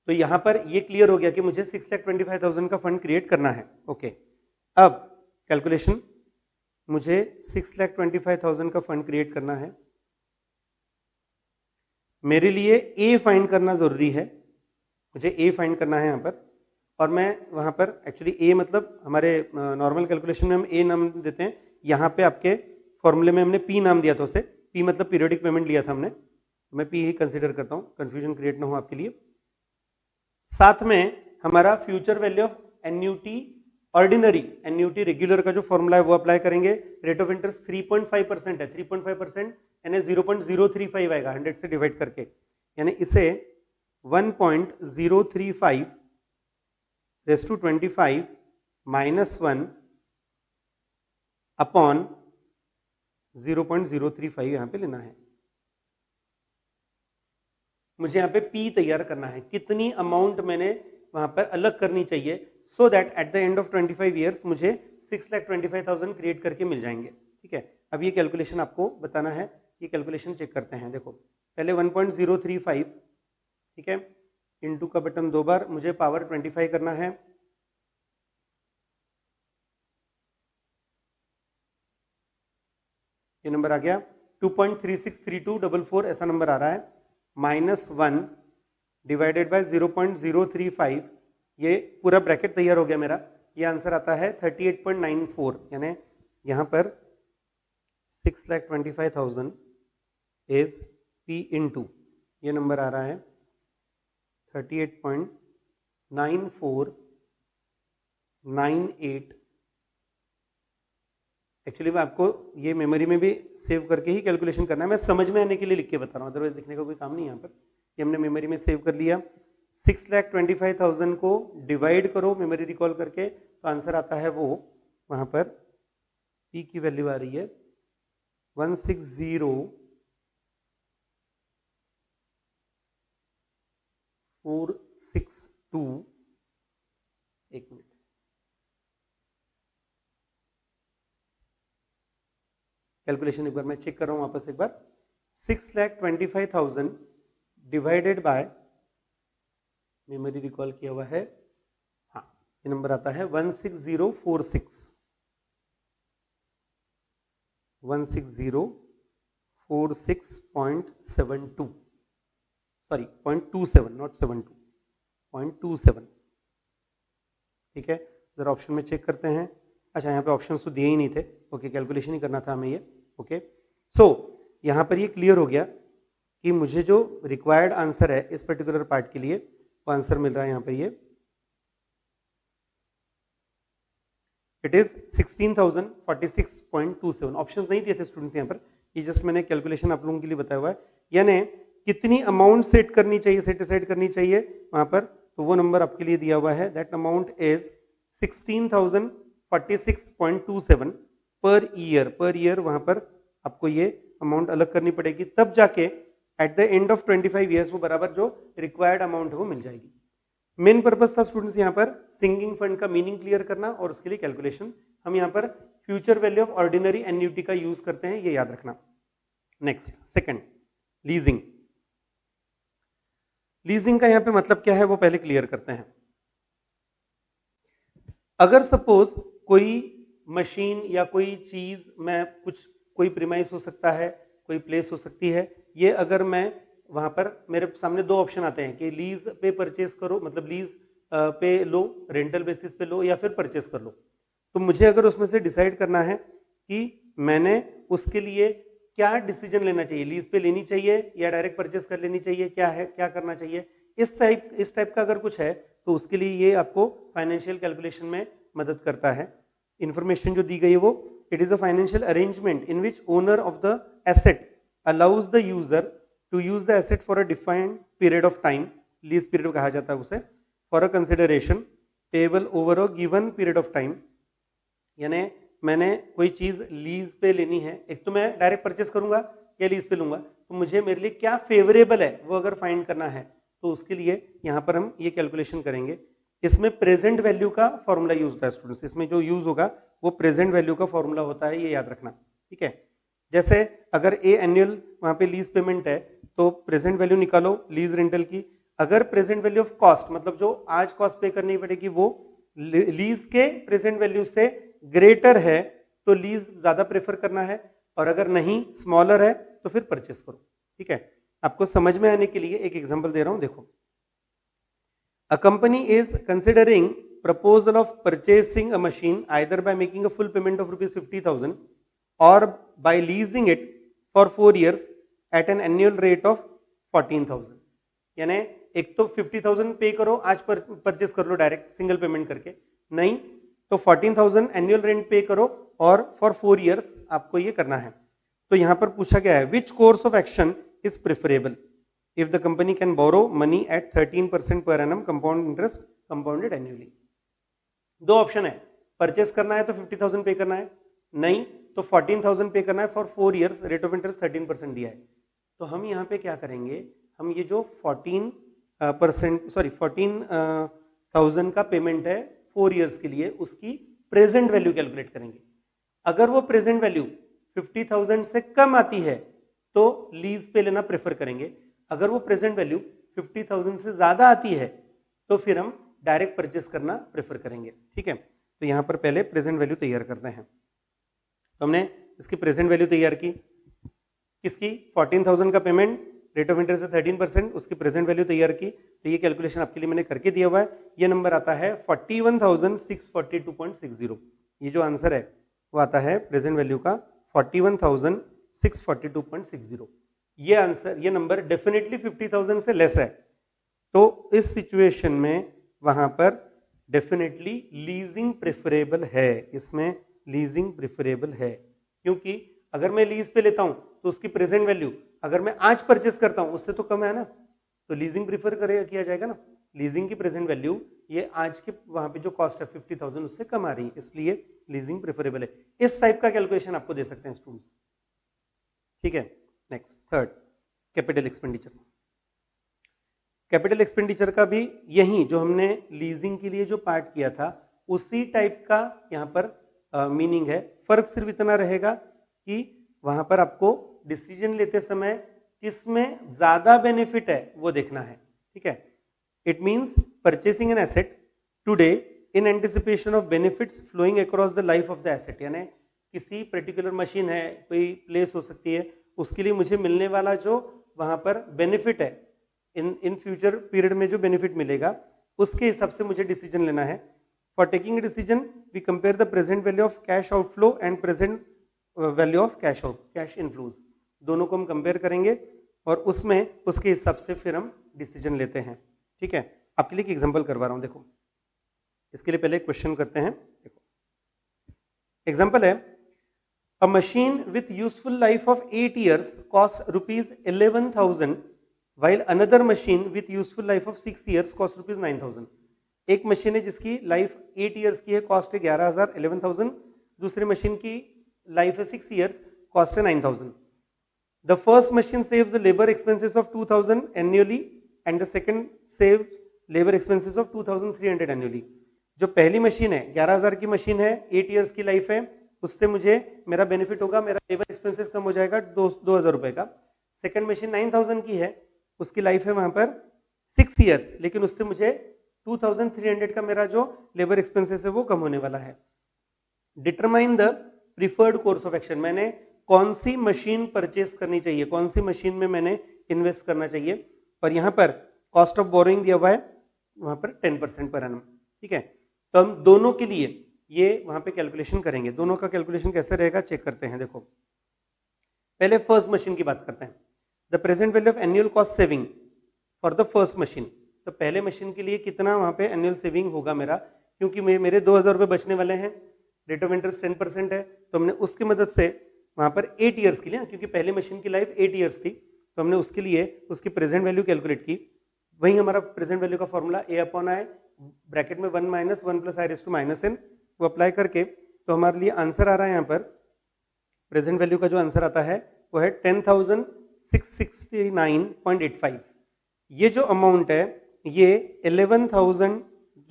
तो यहां पर ये क्लियर हो गया कि मुझे 6,25,000 का फंड क्रिएट करना है। ओके, अब कैलकुलेशन, मुझे 6,25,000 का फंड क्रिएट करना है, मेरे लिए ए फाइंड करना जरूरी है, मुझे ए फाइंड करना है यहां पर, और मैं वहां पर एक्चुअली ए मतलब हमारे नॉर्मल कैलकुलेशन में हम ए नाम देते हैं, यहां पे आपके फॉर्मूले में हमने पी नाम दिया था उसे, पी मतलब पीरियोडिक पेमेंट लिया था हमने, मैं पी ही कंसीडर करता हूं, कंफ्यूजन क्रिएट ना हो आपके लिए। साथ में हमारा future value of annuity ordinary, annuity regular का जो फॉर्मूला है वो अप्लाई करेंगे। रेट ऑफ इंटरेस्ट 3.5% है, 3.5% यानी 0.035 आएगा 100 से डिवाइड करके, यानी इसे 1.035 रेस टू 25 -1 अपॉन 0.035 यहाँ पे लेना है। मुझे यहाँ पे पी तैयार करना है, कितनी अमाउंट मैंने वहां पर अलग करनी चाहिए, so that at the end of 25 years मुझे 6,25,000 क्रिएट करके मिल जाएंगे। ठीक है, अब ये कैलकुलेशन आपको बताना है, ये कैलकुलेशन चेक करते हैं। देखो पहले 1.035, ठीक है, इनटू का बटन 2 बार, मुझे पावर 25 करना है। ये नंबर आ गया 2.363244, ऐसा नंबर आ रहा है। -1 डिवाइडेड बाय 0.035, ये पूरा ब्रैकेट तैयार हो गया मेरा। ये आंसर आता है 38.94, यानी यहां पर 6,25,000 इज P इनटू, ये नंबर आ रहा है 38.9498। एक्चुअली मैं आपको ये मेमोरी में भी सेव करके ही कैलकुलेशन करना है, मैं समझ में आने के लिए लिख के बता रहा हूँ, अदरवाइज लिखने का कोई काम नहीं है यहाँ पर। ये हमने मेमोरी में सेव कर लिया। 6,25,000 को डिवाइड करो मेमोरी रिकॉल करके, तो आंसर आता है वो, वहां पर P की वैल्यू आ रही है 160,462। एक मिनट, कैलकुलेशन एक बार मैं चेक कर रहा हूं वापस एक बार। 6,25,000 डिवाइडेड बाय, मेमोरी रिकॉल किया हुआ है, हाँ ये नंबर आता है 16046, 16046.72, सॉरी 0.27, नॉट 72, 0.27। ठीक है, जरा ऑप्शन में चेक करते हैं। अच्छा, यहाँ पे ऑप्शंस तो दिए ही नहीं थे, ओके, कैलकुलेशन ही करना था हमें ये। ओके, सो यहाँ पर ये क्लियर हो गया कि मुझे जो रिक्वायर्ड आंसर है इस पर्टिकुलर पार्ट के लिए, वो आंसर मिल रहा है यहाँ पर, ये इट इज 16,046.27। ऑप्शंस नहीं दिए थे स्टूडेंट्स यहाँ पर, ये जस्ट मैंने कैलकुलेशन आप लोगों के लिए बताया हुआ है। यानी कितनी अमाउंट सेट करनी चाहिए, सेट असाइड करनी चाहिए वहां पर, तो वो नंबर आपके लिए दिया हुआ है। That amount is 16,046.27 per year. Per year वहां पर आपको ये अमाउंट अलग करनी पड़ेगी, तब जाके at the end of 25 years वो बराबर जो रिक्वायर्ड अमाउंट है वो मिल जाएगी। मेन पर्पस था स्टूडेंट्स यहाँ पर सिंगिंग फंड का मीनिंग क्लियर करना, और उसके लिए कैलकुलेशन हम यहाँ पर future value of ordinary annuity का यूज करते हैं, ये याद रखना। Next, second, leasing. लीजिंग का यहाँ पे मतलब क्या है वो पहले क्लियर करते हैं। अगर सपोज कोई मशीन या कोई चीज, मैं कुछ, कोई प्रीमाइस हो सकता है, कोई प्लेस हो सकती है, ये अगर मैं वहां पर, मेरे सामने दो ऑप्शन आते हैं कि लीज पे परचेस करो, मतलब लीज पे लो, रेंटल बेसिस पे लो, या फिर परचेस कर लो। तो मुझे अगर उसमें से डिसाइड करना है कि मैंने उसके लिए क्या डिसीजन लेना चाहिए, लीज पे लेनी चाहिए या डायरेक्ट परचेस कर लेनी चाहिए, क्या है, क्या करना चाहिए, इस टाइप का अगर कुछ है, तो उसके लिए ये आपको फाइनेंशियल कैलकुलेशन में मदद करता है। इंफॉर्मेशन जो दी गई है वो, it is a financial arrangement in which owner of the asset allows the user to use the asset for a defined period of time, lease period कहा जाता है उसे, for a consideration payable over a given period of time. यानी मैंने कोई चीज लीज पे लेनी है, एक तो मैं डायरेक्ट परचेस करूंगा या लीज पे लूंगा, तो मुझे, मेरे लिए क्या फेवरेबल है वो अगर फाइंड करना है, तो उसके लिए यहां पर हम ये कैलकुलेशन करेंगे। इसमें प्रेजेंट वैल्यू का फॉर्मूला यूज होता है स्टूडेंट्स, इसमें जो यूज होगा वो प्रेजेंट वैल्यू का फॉर्मूला होता है, ये याद रखना। ठीक है, जैसे अगर ए एनुअल वहां पे लीज पेमेंट है, तो प्रेजेंट वैल्यू निकालो लीज रेंटल की। अगर प्रेजेंट वैल्यू ऑफ कॉस्ट, मतलब जो आज कॉस्ट पे करनी पड़ेगी, वो लीज के प्रेजेंट वैल्यू से ग्रेटर है, तो लीज ज्यादा प्रेफर करना है, और अगर नहीं, स्मॉलर है, तो फिर परचेस करो। ठीक है, आपको समझ में आने के लिए एक एग्जांपल दे रहा हूं, देखो। A company is considering proposal of purchasing a machine either by making a full payment of rupees 50,000 or by leasing it for 4 years at an annual rate of 14,000। यानी एक तो 50,000 पे करो, आज परचेस कर लो डायरेक्ट सिंगल पेमेंट करके, नहीं तो 14,000 एनुअल रेंट पे करो, और फॉर 4 इयर्स आपको ये करना है। तो यहां पर पूछा गया है which course of action is preferable if the company can borrow money at 13% per annum compound interest compounded annually। दो ऑप्शन है, परचेस करना है तो 50,000 पे करना है, नहीं तो 14,000 पे करना है for 4 years, rate of interest 13% दिया है। तो हम यहाँ पे क्या करेंगे, हम ये जो 14,000 का पेमेंट है 4 इयर्स के लिए, उसकी प्रेजेंट वैल्यू कैलकुलेट करेंगे। अगर वो प्रेजेंट वैल्यू 50,000 से कम आती है तो लीज पे लेना प्रेफर करेंगे। अगर वो प्रेजेंट वैल्यू 50,000 से ज्यादा आती है तो फिर हम डायरेक्ट परचेस करना प्रेफर करेंगे। ठीक है, तो यहां पर पहले प्रेजेंट वैल्यू तैयार करते हैं। तो हमने इसकी प्रेजेंट वैल्यू तैयार की, किसकी, 14,000 का पेमेंट, रेट ऑफ इंटरेस्ट है 13%, उसकी प्रेजेंट वैल्यू तैयार की। तो ये कैलकुलेशन आपके लिए मैंने करके दिया हुआ है। ये नंबर आता है 41,642.60। ये जो आंसर है वो आता है प्रेजेंट वैल्यू का 41,642.60। ये आंसर, ये नंबर डेफिनेटली 50,000 से लेस है। तो इस सिचुएशन में वहां पर डेफिनेटली लीजिंग प्रेफरेबल है, इसमें लीजिंग प्रेफरेबल है। क्योंकि अगर मैं लीज पे लेता हूं तो उसकी प्रेजेंट वैल्यू अगर मैं आज परचेस करता हूं उससे तो कम है ना, तो लीजिंग प्रीफर करेगा, किया जाएगा ना। लीजिंग की प्रेजेंट वैल्यू ये आज के वहां पे जो कॉस्ट है 50,000 उससे कम आ रही है, इसलिए लीजिंग प्रेफरेबल है। इस टाइप का कैलकुलेशन आपको दे सकते हैं स्टूडेंट्स। ठीक है, next third, capital expenditure. Capital expenditure का भी यही जो हमने लीजिंग के लिए जो पार्ट किया था उसी टाइप का यहाँ पर मीनिंग है। फर्क सिर्फ इतना रहेगा कि वहां पर आपको डिसीजन लेते समय किसमें ज्यादा बेनिफिट है वो देखना है। ठीक है, it means purchasing an asset today in anticipation of benefits flowing across the life of the asset. यानी किसी पर्टिकुलर मशीन है, कोई प्लेस हो सकती है, उसके लिए मुझे मिलने वाला जो वहां पर बेनिफिट है, इन फ्यूचर पीरियड में जो बेनिफिट मिलेगा उसके हिसाब से मुझे डिसीजन लेना है। For taking decision we compare the present value of cash outflow and present value of cash inflows, दोनों को हम कंपेयर करेंगे और उसमें उसके हिसाब से फिर हम डिसीजन लेते हैं। ठीक है, आपके लिए एक एग्जांपल करवा रहा हूं, देखो इसके लिए पहले क्वेश्चन करते हैं। देखो एग्जांपल है, अ machine with useful life of 8 years cost ₹11,000 while another machine with useful life of 6 years cost ₹9,000। एक मशीन है जिसकी लाइफ 8 years की है, कॉस्ट है 11,000 11,000, दूसरी मशीन की लाइफ है 6 years, कॉस्ट है 9,000। The first machine saves the labour expenses of 2,000 annually and the second saves labour expenses of 2,300 annually. जो पहली मशीन है 11,000 की मशीन है, 8 years की लाइफ है, उससे मुझे मेरा बेनिफिट होगा, मेरा लेबर एक्सपेंसेस कम हो जाएगा 2,000 रुपए का। सेकंड मशीन 9,000 की है, उसकी लाइफ है वहां पर 6 years, लेकिन उससे मुझे 2,300 का मेरा जो लेबर एक्सपेंसेस है वो कम होने वाला है। Determine the preferred course of action, मैंने कौन सी मशीन परचेस करनी चाहिए, कौन सी मशीन में मैंने इन्वेस्ट करना चाहिए। और यहां पर कॉस्ट ऑफ बोरोइंग दिया हुआ है वहां पर 10% पर एनम। ठीक है, तो हम दोनों के लिए ये वहां पे कैलकुलेशन करेंगे। दोनों का कैलकुलेशन कैसे रहेगा चेक करते हैं। देखो पहले फर्स्ट मशीन की बात करते हैं। The present value of annual cost saving for the first machine, तो पहले मशीन के लिए कितना वहां पे एनुअल सेविंग होगा मेरा, क्योंकि मेरे 2,000 रुपए बचने वाले हैं, रेट ऑफ इंटरेस्ट 10% है, तो हमने उसकी मदद से वहां पर 8 years के लिए, क्योंकि पहले मशीन की लाइफ 8 years थी, तो हमने उसके लिए उसकी प्रेजेंट वैल्यू कैलकुलेट की। वही हमारा प्रेजेंट वैल्यू का फॉर्मूला A/I ब्रैकेट में 1 - 1 + I⁻n, वो अप्लाई करके तो हमारे लिए आंसर आ रहा है यहाँ पर प्रेजेंट वैल्यू का जो आंसर आता है वो है 10,669.85। ये जो अमाउंट है ये 11,000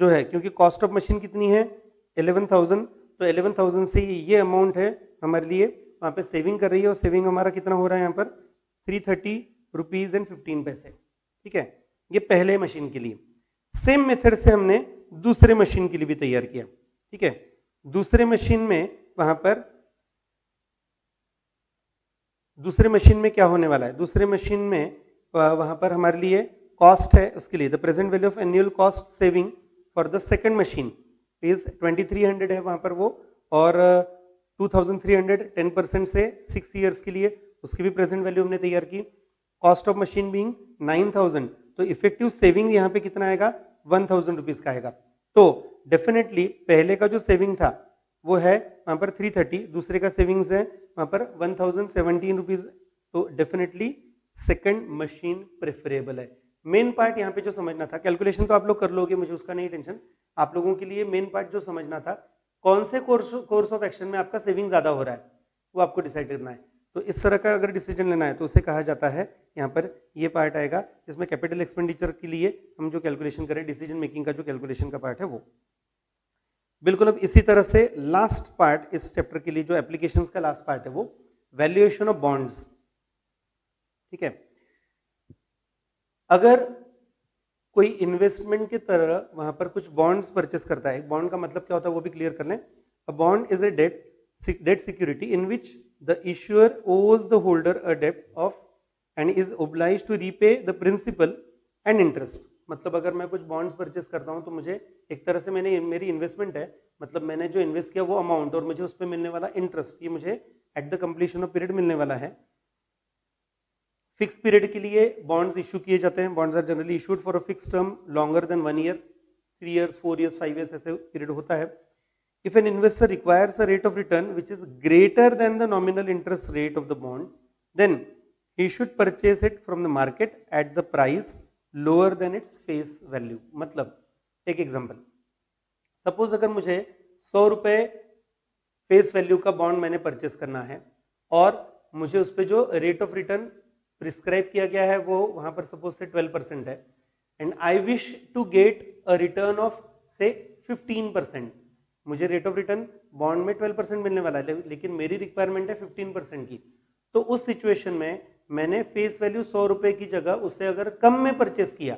जो है, क्योंकि कॉस्ट ऑफ मशीन कितनी है 11,000, तो 11,000 से ये अमाउंट है हमारे लिए वहां पे सेविंग कर रही है, और सेविंग हमारा कितना हो रहा है यहाँ पर 330.15 रुपीज। ठीक है, ये पहले मशीन के लिए। सेम मेथड से हमने दूसरे मशीन के लिए भी तैयार किया। ठीक है, दूसरे मशीन में वहां पर दूसरे मशीन में क्या होने वाला है, दूसरे मशीन में वहां पर हमारे लिए कॉस्ट है, उसके लिए the present value of annual cost saving for the second machine is 2,300 है वहां पर वो, और 2,300 10% से 6 years के लिए उसकी भी प्रेजेंट वैल्यू हमने तैयार की। कॉस्ट ऑफ मशीन बीइंग 9,000, तो इफेक्टिव सेविंग यहाँ पे कितना आएगा 1,000 रुपीज का आएगा। तो डेफिनेटली पहले का जो सेविंग था वो है वहां पर 330, दूसरे का सेविंग्स है वहां पर 1,017 रुपीज, तो डेफिनेटली सेकंड मशीन प्रेफरेबल है। मेन पार्ट यहाँ पे जो समझना था, कैलकुलेशन तो आप लोग कर लोगे, मुझे उसका नहीं टेंशन, आप लोगों के लिए मेन पार्ट जो समझना था कौन से कोर्स ऑफ एक्शन में आपका सेविंग ज्यादा हो रहा है। वो आपको डिसाइड करना है। तो इस तरह का अगर डिसीजन लेना है तो उसे कहा जाता है, यहाँ पर ये पार्ट आएगा जिसमें कैपिटल एक्सपेंडिचर के लिए हम जो कैलकुलेशन करें, डिसीजन मेकिंग का जो कैलकुलेशन का पार्ट है वो। बिल्कुल अब इसी तरह से लास्ट पार्ट इस चैप्टर के लिए जो एप्लीकेशंस का लास्ट पार्ट है वो वैल्यूएशन ऑफ बॉन्ड्स। ठीक है, अगर कोई इन्वेस्टमेंट की तरह वहां पर कुछ बॉन्ड्स परचेस करता है, बॉन्ड का मतलब क्या होता है वो भी क्लियर कर लें। A bond is a debt security in which the issuer owes the holder a debt of and is obliged to repay the principal and interest. मतलब अगर मैं कुछ बॉन्ड्स परचेस करता हूं तो मुझे एक तरह से मेरी इन्वेस्टमेंट है, मतलब मैंने जो इन्वेस्ट किया वो अमाउंट और मुझे उस पर मिलने वाला इंटरेस्ट, ये मुझे at the completion of period मिलने वाला है। फिक्स पीरियड के लिए बॉन्ड्स इशू किए जाते हैं। Bonds are generally issued for a fix term longer than 1 year, 3 years, 4 years, 5 years ऐसे पीरियड होता है। If an investor requires a rate of return which is greater than the nominal interest rate of the bond, then he should purchase it from the market at the price lower than its face value। मतलब एक एग्जांपल, सपोज अगर मुझे 100 रुपए फेस वैल्यू का बॉन्ड मैंने परचेस करना है और मुझे उस पर जो रेट ऑफ रिटर्न प्रिस्क्राइब किया गया है वो वहां पर सपोज से 12% है, and I wish to get a return of say 15%। मुझे रेट ऑफ रिटर्न बॉन्ड में 12% मिलने वाला है, लेकिन मेरी रिक्वायरमेंट है 15% की। तो उस सिचुएशन में मैंने फेस वैल्यू 100 रुपए की जगह उससे अगर कम में परचेस किया,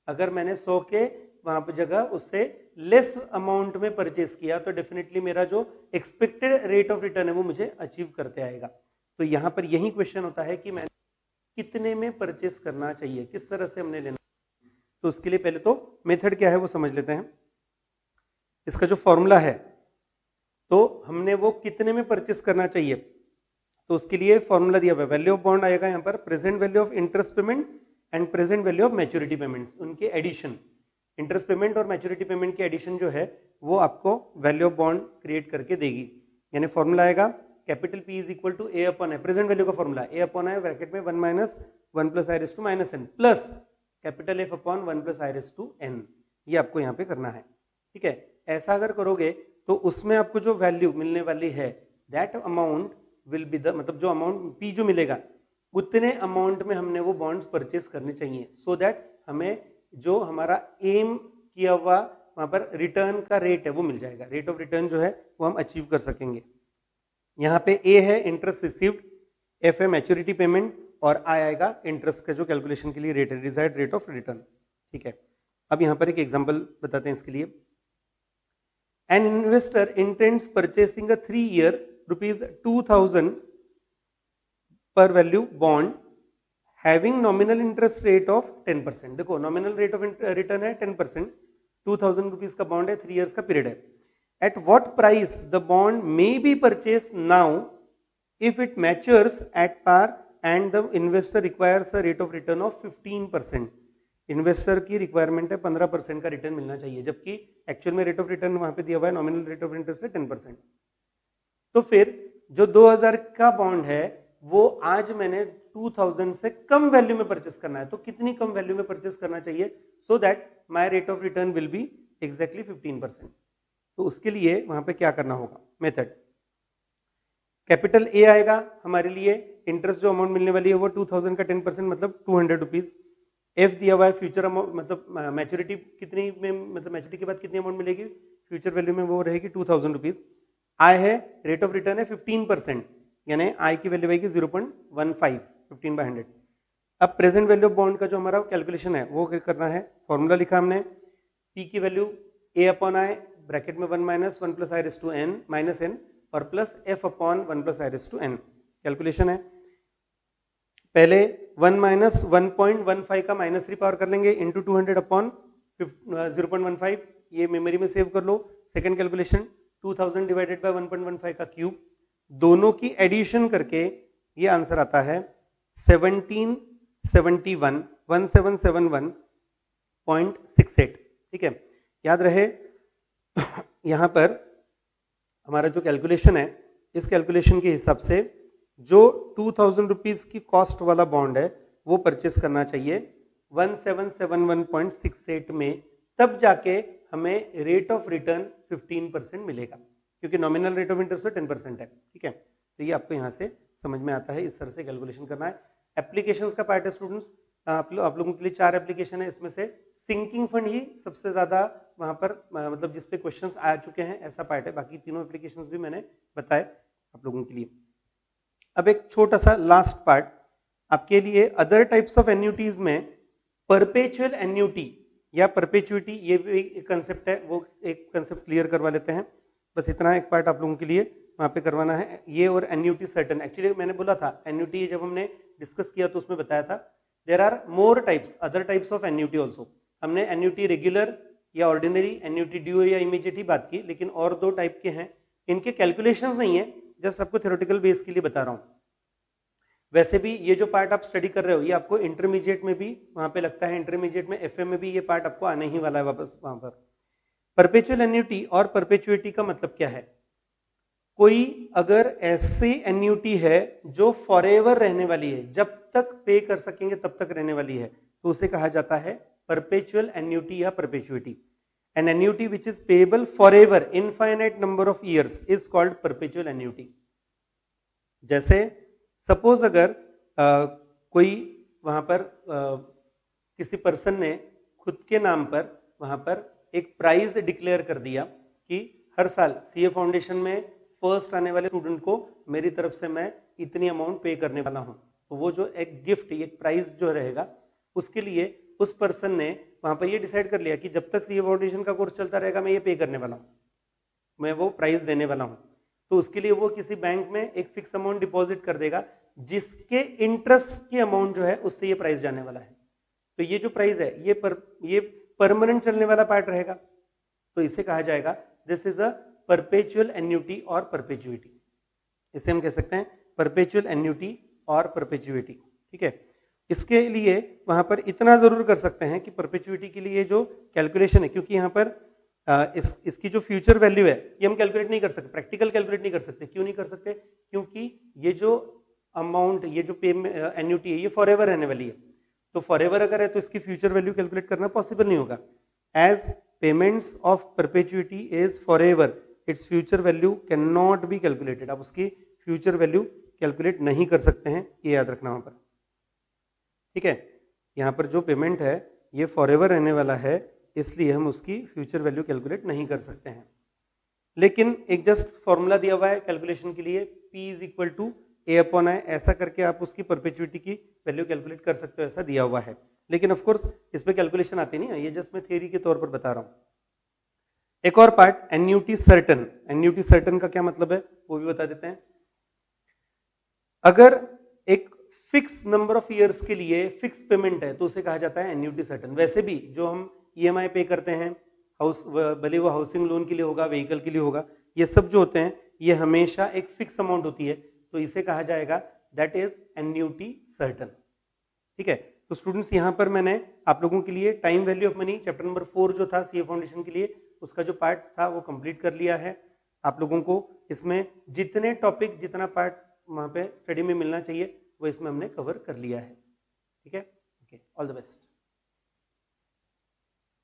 अगर मैंने 100 के वहां पर जगह उससे लेस अमाउंट में परचेस किया, तो डेफिनेटली मेरा जो एक्सपेक्टेड रेट ऑफ रिटर्न है वो मुझे अचीव करते आएगा। तो यहां पर यही क्वेश्चन होता है कि मैंने कितने में परचेस करना चाहिए, किस तरह से हमने लेना। तो उसके लिए पहले तो मेथड क्या है वो समझ लेते हैं। इसका जो फॉर्मूला है तो हमने वो कितने में परचेस करना चाहिए, तो उसके लिए फॉर्मूला दिया हुआ है। वैल्यू ऑफ बॉन्ड आएगा यहाँ पर present value of interest payment and present value of maturity payments, उनके एडिशन। इंटरेस्ट पेमेंट और मैच्योरिटी पेमेंट की एडिशन जो है वो आपको वैल्यू ऑफ बॉन्ड क्रिएट करके देगी। यानी फॉर्मूला आएगा capital P is equal to A upon A, present value का formula A upon I bracket में 1 minus 1 plus I raise to minus N plus capital F upon 1 plus I raise to N. ये आपको यहाँ पे करना है। ठीक है, ऐसा अगर करोगे तो उसमें आपको जो वैल्यू मिलने वाली है that amount will be the, मतलब जो अमाउंट P जो मिलेगा उतने अमाउंट में हमने वो बॉन्ड्स परचेस करने चाहिए, सो दैट हमें जो हमारा एम किया हुआ वहां पर रिटर्न का रेट है वो मिल जाएगा। रेट ऑफ रिटर्न जो है वो हम अचीव कर सकेंगे। यहाँ पे ए है इंटरेस्ट रिसीव्ड, एफ है मैच्योरिटी पेमेंट और आई आएगा इंटरेस्ट का जो कैलकुलेशन के लिए रेट है, डिजायर्ड रेट ऑफ रिटर्न। ठीक है, अब यहाँ पर एक एग्जांपल बताते हैं इसके लिए। An investor intends purchasing a 3 year ₹2000 पर value bond having nominal interest rate of 10%। देखो नॉमिनल रेट ऑफ रिटर्न है 10%, 2000 रुपीज का बॉन्ड है, 3 इयर्स का पीरियड है। At what price the bond may be purchase now if it matures at par and the investor requires a rate of return of 15%। Investor की रिक्वायरमेंट है 15% का रिटर्न मिलना चाहिए, जबकि एक्चुअल में रेट ऑफ रिटर्न वहां पे दिया हुआ है नॉमिनल रेट ऑफ इंटरेस्ट है 10%। तो फिर जो 2000 का बॉन्ड है वो आज मैंने 2000 से कम वैल्यू में परचेस करना है, तो कितनी कम वैल्यू में परचेस करना चाहिए so that my rate of return will be exactly 15%। तो उसके लिए वहां पे क्या करना होगा, मेथड कैपिटल ए आएगा हमारे लिए, इंटरेस्ट जो अमाउंट मिलने वाली है वो 2000 का 10% मतलब 200 रुपीज। एफ दिया हुआ है फ्यूचर अमाउंट, मतलब मैच्योरिटी कितनी में, मतलब मैच्योरिटी के बाद कितनी अमाउंट मिलेगी फ्यूचर वैल्यू में, वो रहेगी 2000 रुपीज। आई है रेट ऑफ रिटर्न है 15%, यानी आई की वैल्यू आएगी 0.15, 15/100। अब प्रेजेंट वैल्यू ऑफ बॉन्ड का जो हमारा कैलकुलेशन है वो क्या करना है, फॉर्मूला लिखा हमने, पी की value A upon I bracket में 1 minus 1 plus I raise to N minus N और plus F upon 1 plus I raise to N. Calculation है पहले 1 माइनस 1.15 का माइनस 3 पावर कर लेंगे इंटू 200 अपॉन 0.15, ये मेमोरी में सेव कर लो। सेकंड कैलकुलेशन 2000 डिवाइडेड बाय 1.15 का क्यूब, दोनों की एडिशन करके ये आंसर आता है 1771 ठीक है, याद रहे यहां पर हमारा जो कैलकुलेशन है इस कैलकुलेशन के हिसाब से जो 2000 रुपीज की कॉस्ट वाला बॉन्ड है वो परचेस करना चाहिए 1771.68 में, तब जाके हमें रेट ऑफ रिटर्न 15% मिलेगा, क्योंकि नॉमिनल रेट ऑफ इंटरेस्ट 10% है। ठीक है, तो ये आपको यहाँ से समझ में आता है, इस तरह से कैलकुलेशन करना है। एप्लीकेशंस का पार्ट है स्टूडेंट्स, आप लोगों के लिए 4 एप्लीकेशन है, इसमें से सिंकिंग फंड ही सबसे ज्यादा वहां पर मतलब जिसपे क्वेश्चंस आ चुके हैं ऐसा पार्ट है, बाकी तीनों एप्लीकेशंस भी मैंने बताए आप लोगों के लिए। अब एक छोटा सा लास्ट पार्ट आपके लिए, अदर टाइप्स ऑफ एन्यूटीज में परपेचुअल एन्यूटी या परपेचुइटी, ये भी एक कंसेप्ट है, वो एक कंसेप्ट क्लियर करवा लेते हैं। बस इतना एक पार्ट आप लोगों के लिए वहां पे करवाना है, ये और एन्यूटी सर्टन। एक्चुअली मैंने बोला था एन्यूटी जब हमने डिस्कस किया तो उसमें बताया था there are more types, other types of annuity also. हमने एन्यूटी रेगुलर या ऑर्डिनरी, एन्यूटी ड्यू या इमीडिएट ही बात की, लेकिन और 2 टाइप के हैं, इनके कैलकुलेशन नहीं है, जस्ट आपको थ्योरेटिकल बेस के लिए बता रहा हूं। वैसे भी ये जो पार्ट आप स्टडी कर रहे हो ये आपको इंटरमीडिएट में भी वहां पे लगता है, इंटरमीडिएट में एफए में भी ये पार्ट आपको आने ही वाला है वापस वहां पर। परपेचुअल एन्यूटी और परपेचुइटी का मतलब क्या है? कोई अगर ऐसी एन्यूटी है जो फॉरएवर रहने वाली है, जब तक पे कर सकेंगे तब तक रहने वाली है, तो उसे कहा जाता है परपेचुअल एन्यूटी या perpetuity. An annuity which is payable forever infinite number of years is called perpetual annuity. जैसे सपोज अगर कोई वहां पर किसी पर्सन ने खुद के नाम पर वहां पर एक प्राइज डिक्लेयर कर दिया कि हर साल सीए फाउंडेशन में फर्स्ट आने वाले स्टूडेंट को मेरी तरफ से मैं इतनी अमाउंट पे करने वाला हूं, तो वो जो एक गिफ्ट, एक प्राइज जो रहेगा, उसके लिए उस पर्सन ने वहां पर ये डिसाइड कर लिया कि जब तक सीए फाउंडेशन का कोर्स चलता रहेगा मैं ये पे करने वाला हूं, मैं वो प्राइज देने वाला हूं। तो उसके लिए वो किसी बैंक में एक फिक्स अमाउंट डिपॉजिट कर देगा, जिसके इंटरेस्ट की अमाउंट जो है उससे ये प्राइस जाने वाला है। तो ये जो प्राइस है ये परमानेंट चलने वाला पार्ट रहेगा, तो इसे कहा जाएगा this is a perpetual annuity और परपेचुइटी। इसे हम कह सकते हैं परपेचुअल एन्यूटी और परपेचुइटी। ठीक है, इसके लिए वहां पर इतना जरूर कर सकते हैं कि परपेचुइटी के लिए जो कैलकुलेशन है, क्योंकि यहां पर इसकी जो फ्यूचर वैल्यू है ये हम कैलकुलेट नहीं कर सकते, प्रैक्टिकल कैलकुलेट नहीं कर सकते। क्यों नहीं कर सकते? क्योंकि ये जो अमाउंट, ये जो पे एन्यूटी है ये फॉरएवर रहने वाली है, तो फॉरएवर अगर है तो इसकी फ्यूचर वैल्यू कैलकुलेट करना पॉसिबल नहीं होगा। As payments of perpetuity is forever, its future value can not be calculated. आप उसकी फ्यूचर वैल्यू कैलकुलेट नहीं कर सकते हैं, ये याद रखना वहां पर। ठीक है, यहां पर जो पेमेंट है ये फॉरएवर रहने वाला है, इसलिए हम उसकी फ्यूचर वैल्यू कैलकुलेट नहीं कर सकते हैं। लेकिन एक जस्ट फॉर्मूला दिया हुआ है कैलकुलेशन के लिए, P is equal to A upon i, ऐसा करके आप उसकी परपेचुइटी की वैल्यू कैलकुलेट कर सकते हो, ऐसा दिया हुआ है। लेकिन ऑफ कोर्स इस पे कैलकुलेशन आती नहीं है, ये जस्ट मैं थ्योरी के तौर पर बता रहा हूं। एक और part annuity certain. Annuity certain का क्या मतलब है वो भी बता देते हैं। अगर एक फिक्स नंबर ऑफ ईयर्स के लिए फिक्स पेमेंट है तो उसे कहा जाता है एन्यूटी सर्टन। वैसे भी जो हम ईएमआई पे करते हैं, हाउस, भले वो हाउसिंग लोन के लिए होगा, व्हीकल के लिए होगा, ये सब जो होते हैं ये हमेशा एक फिक्स अमाउंट होती है, तो इसे कहा जाएगा दैट इज एन्यूटी सर्टन। ठीक है, तो स्टूडेंट्स यहां पर मैंने आप लोगों के लिए time value of money chapter number 4 जो था सीए फाउंडेशन के लिए, उसका जो पार्ट था वो कंप्लीट कर लिया है। आप लोगों को इसमें जितने टॉपिक, जितना पार्ट वहां पे स्टडी में मिलना चाहिए वो इसमें हमने कवर कर लिया है। ठीक है, ओके, ऑल द बेस्ट।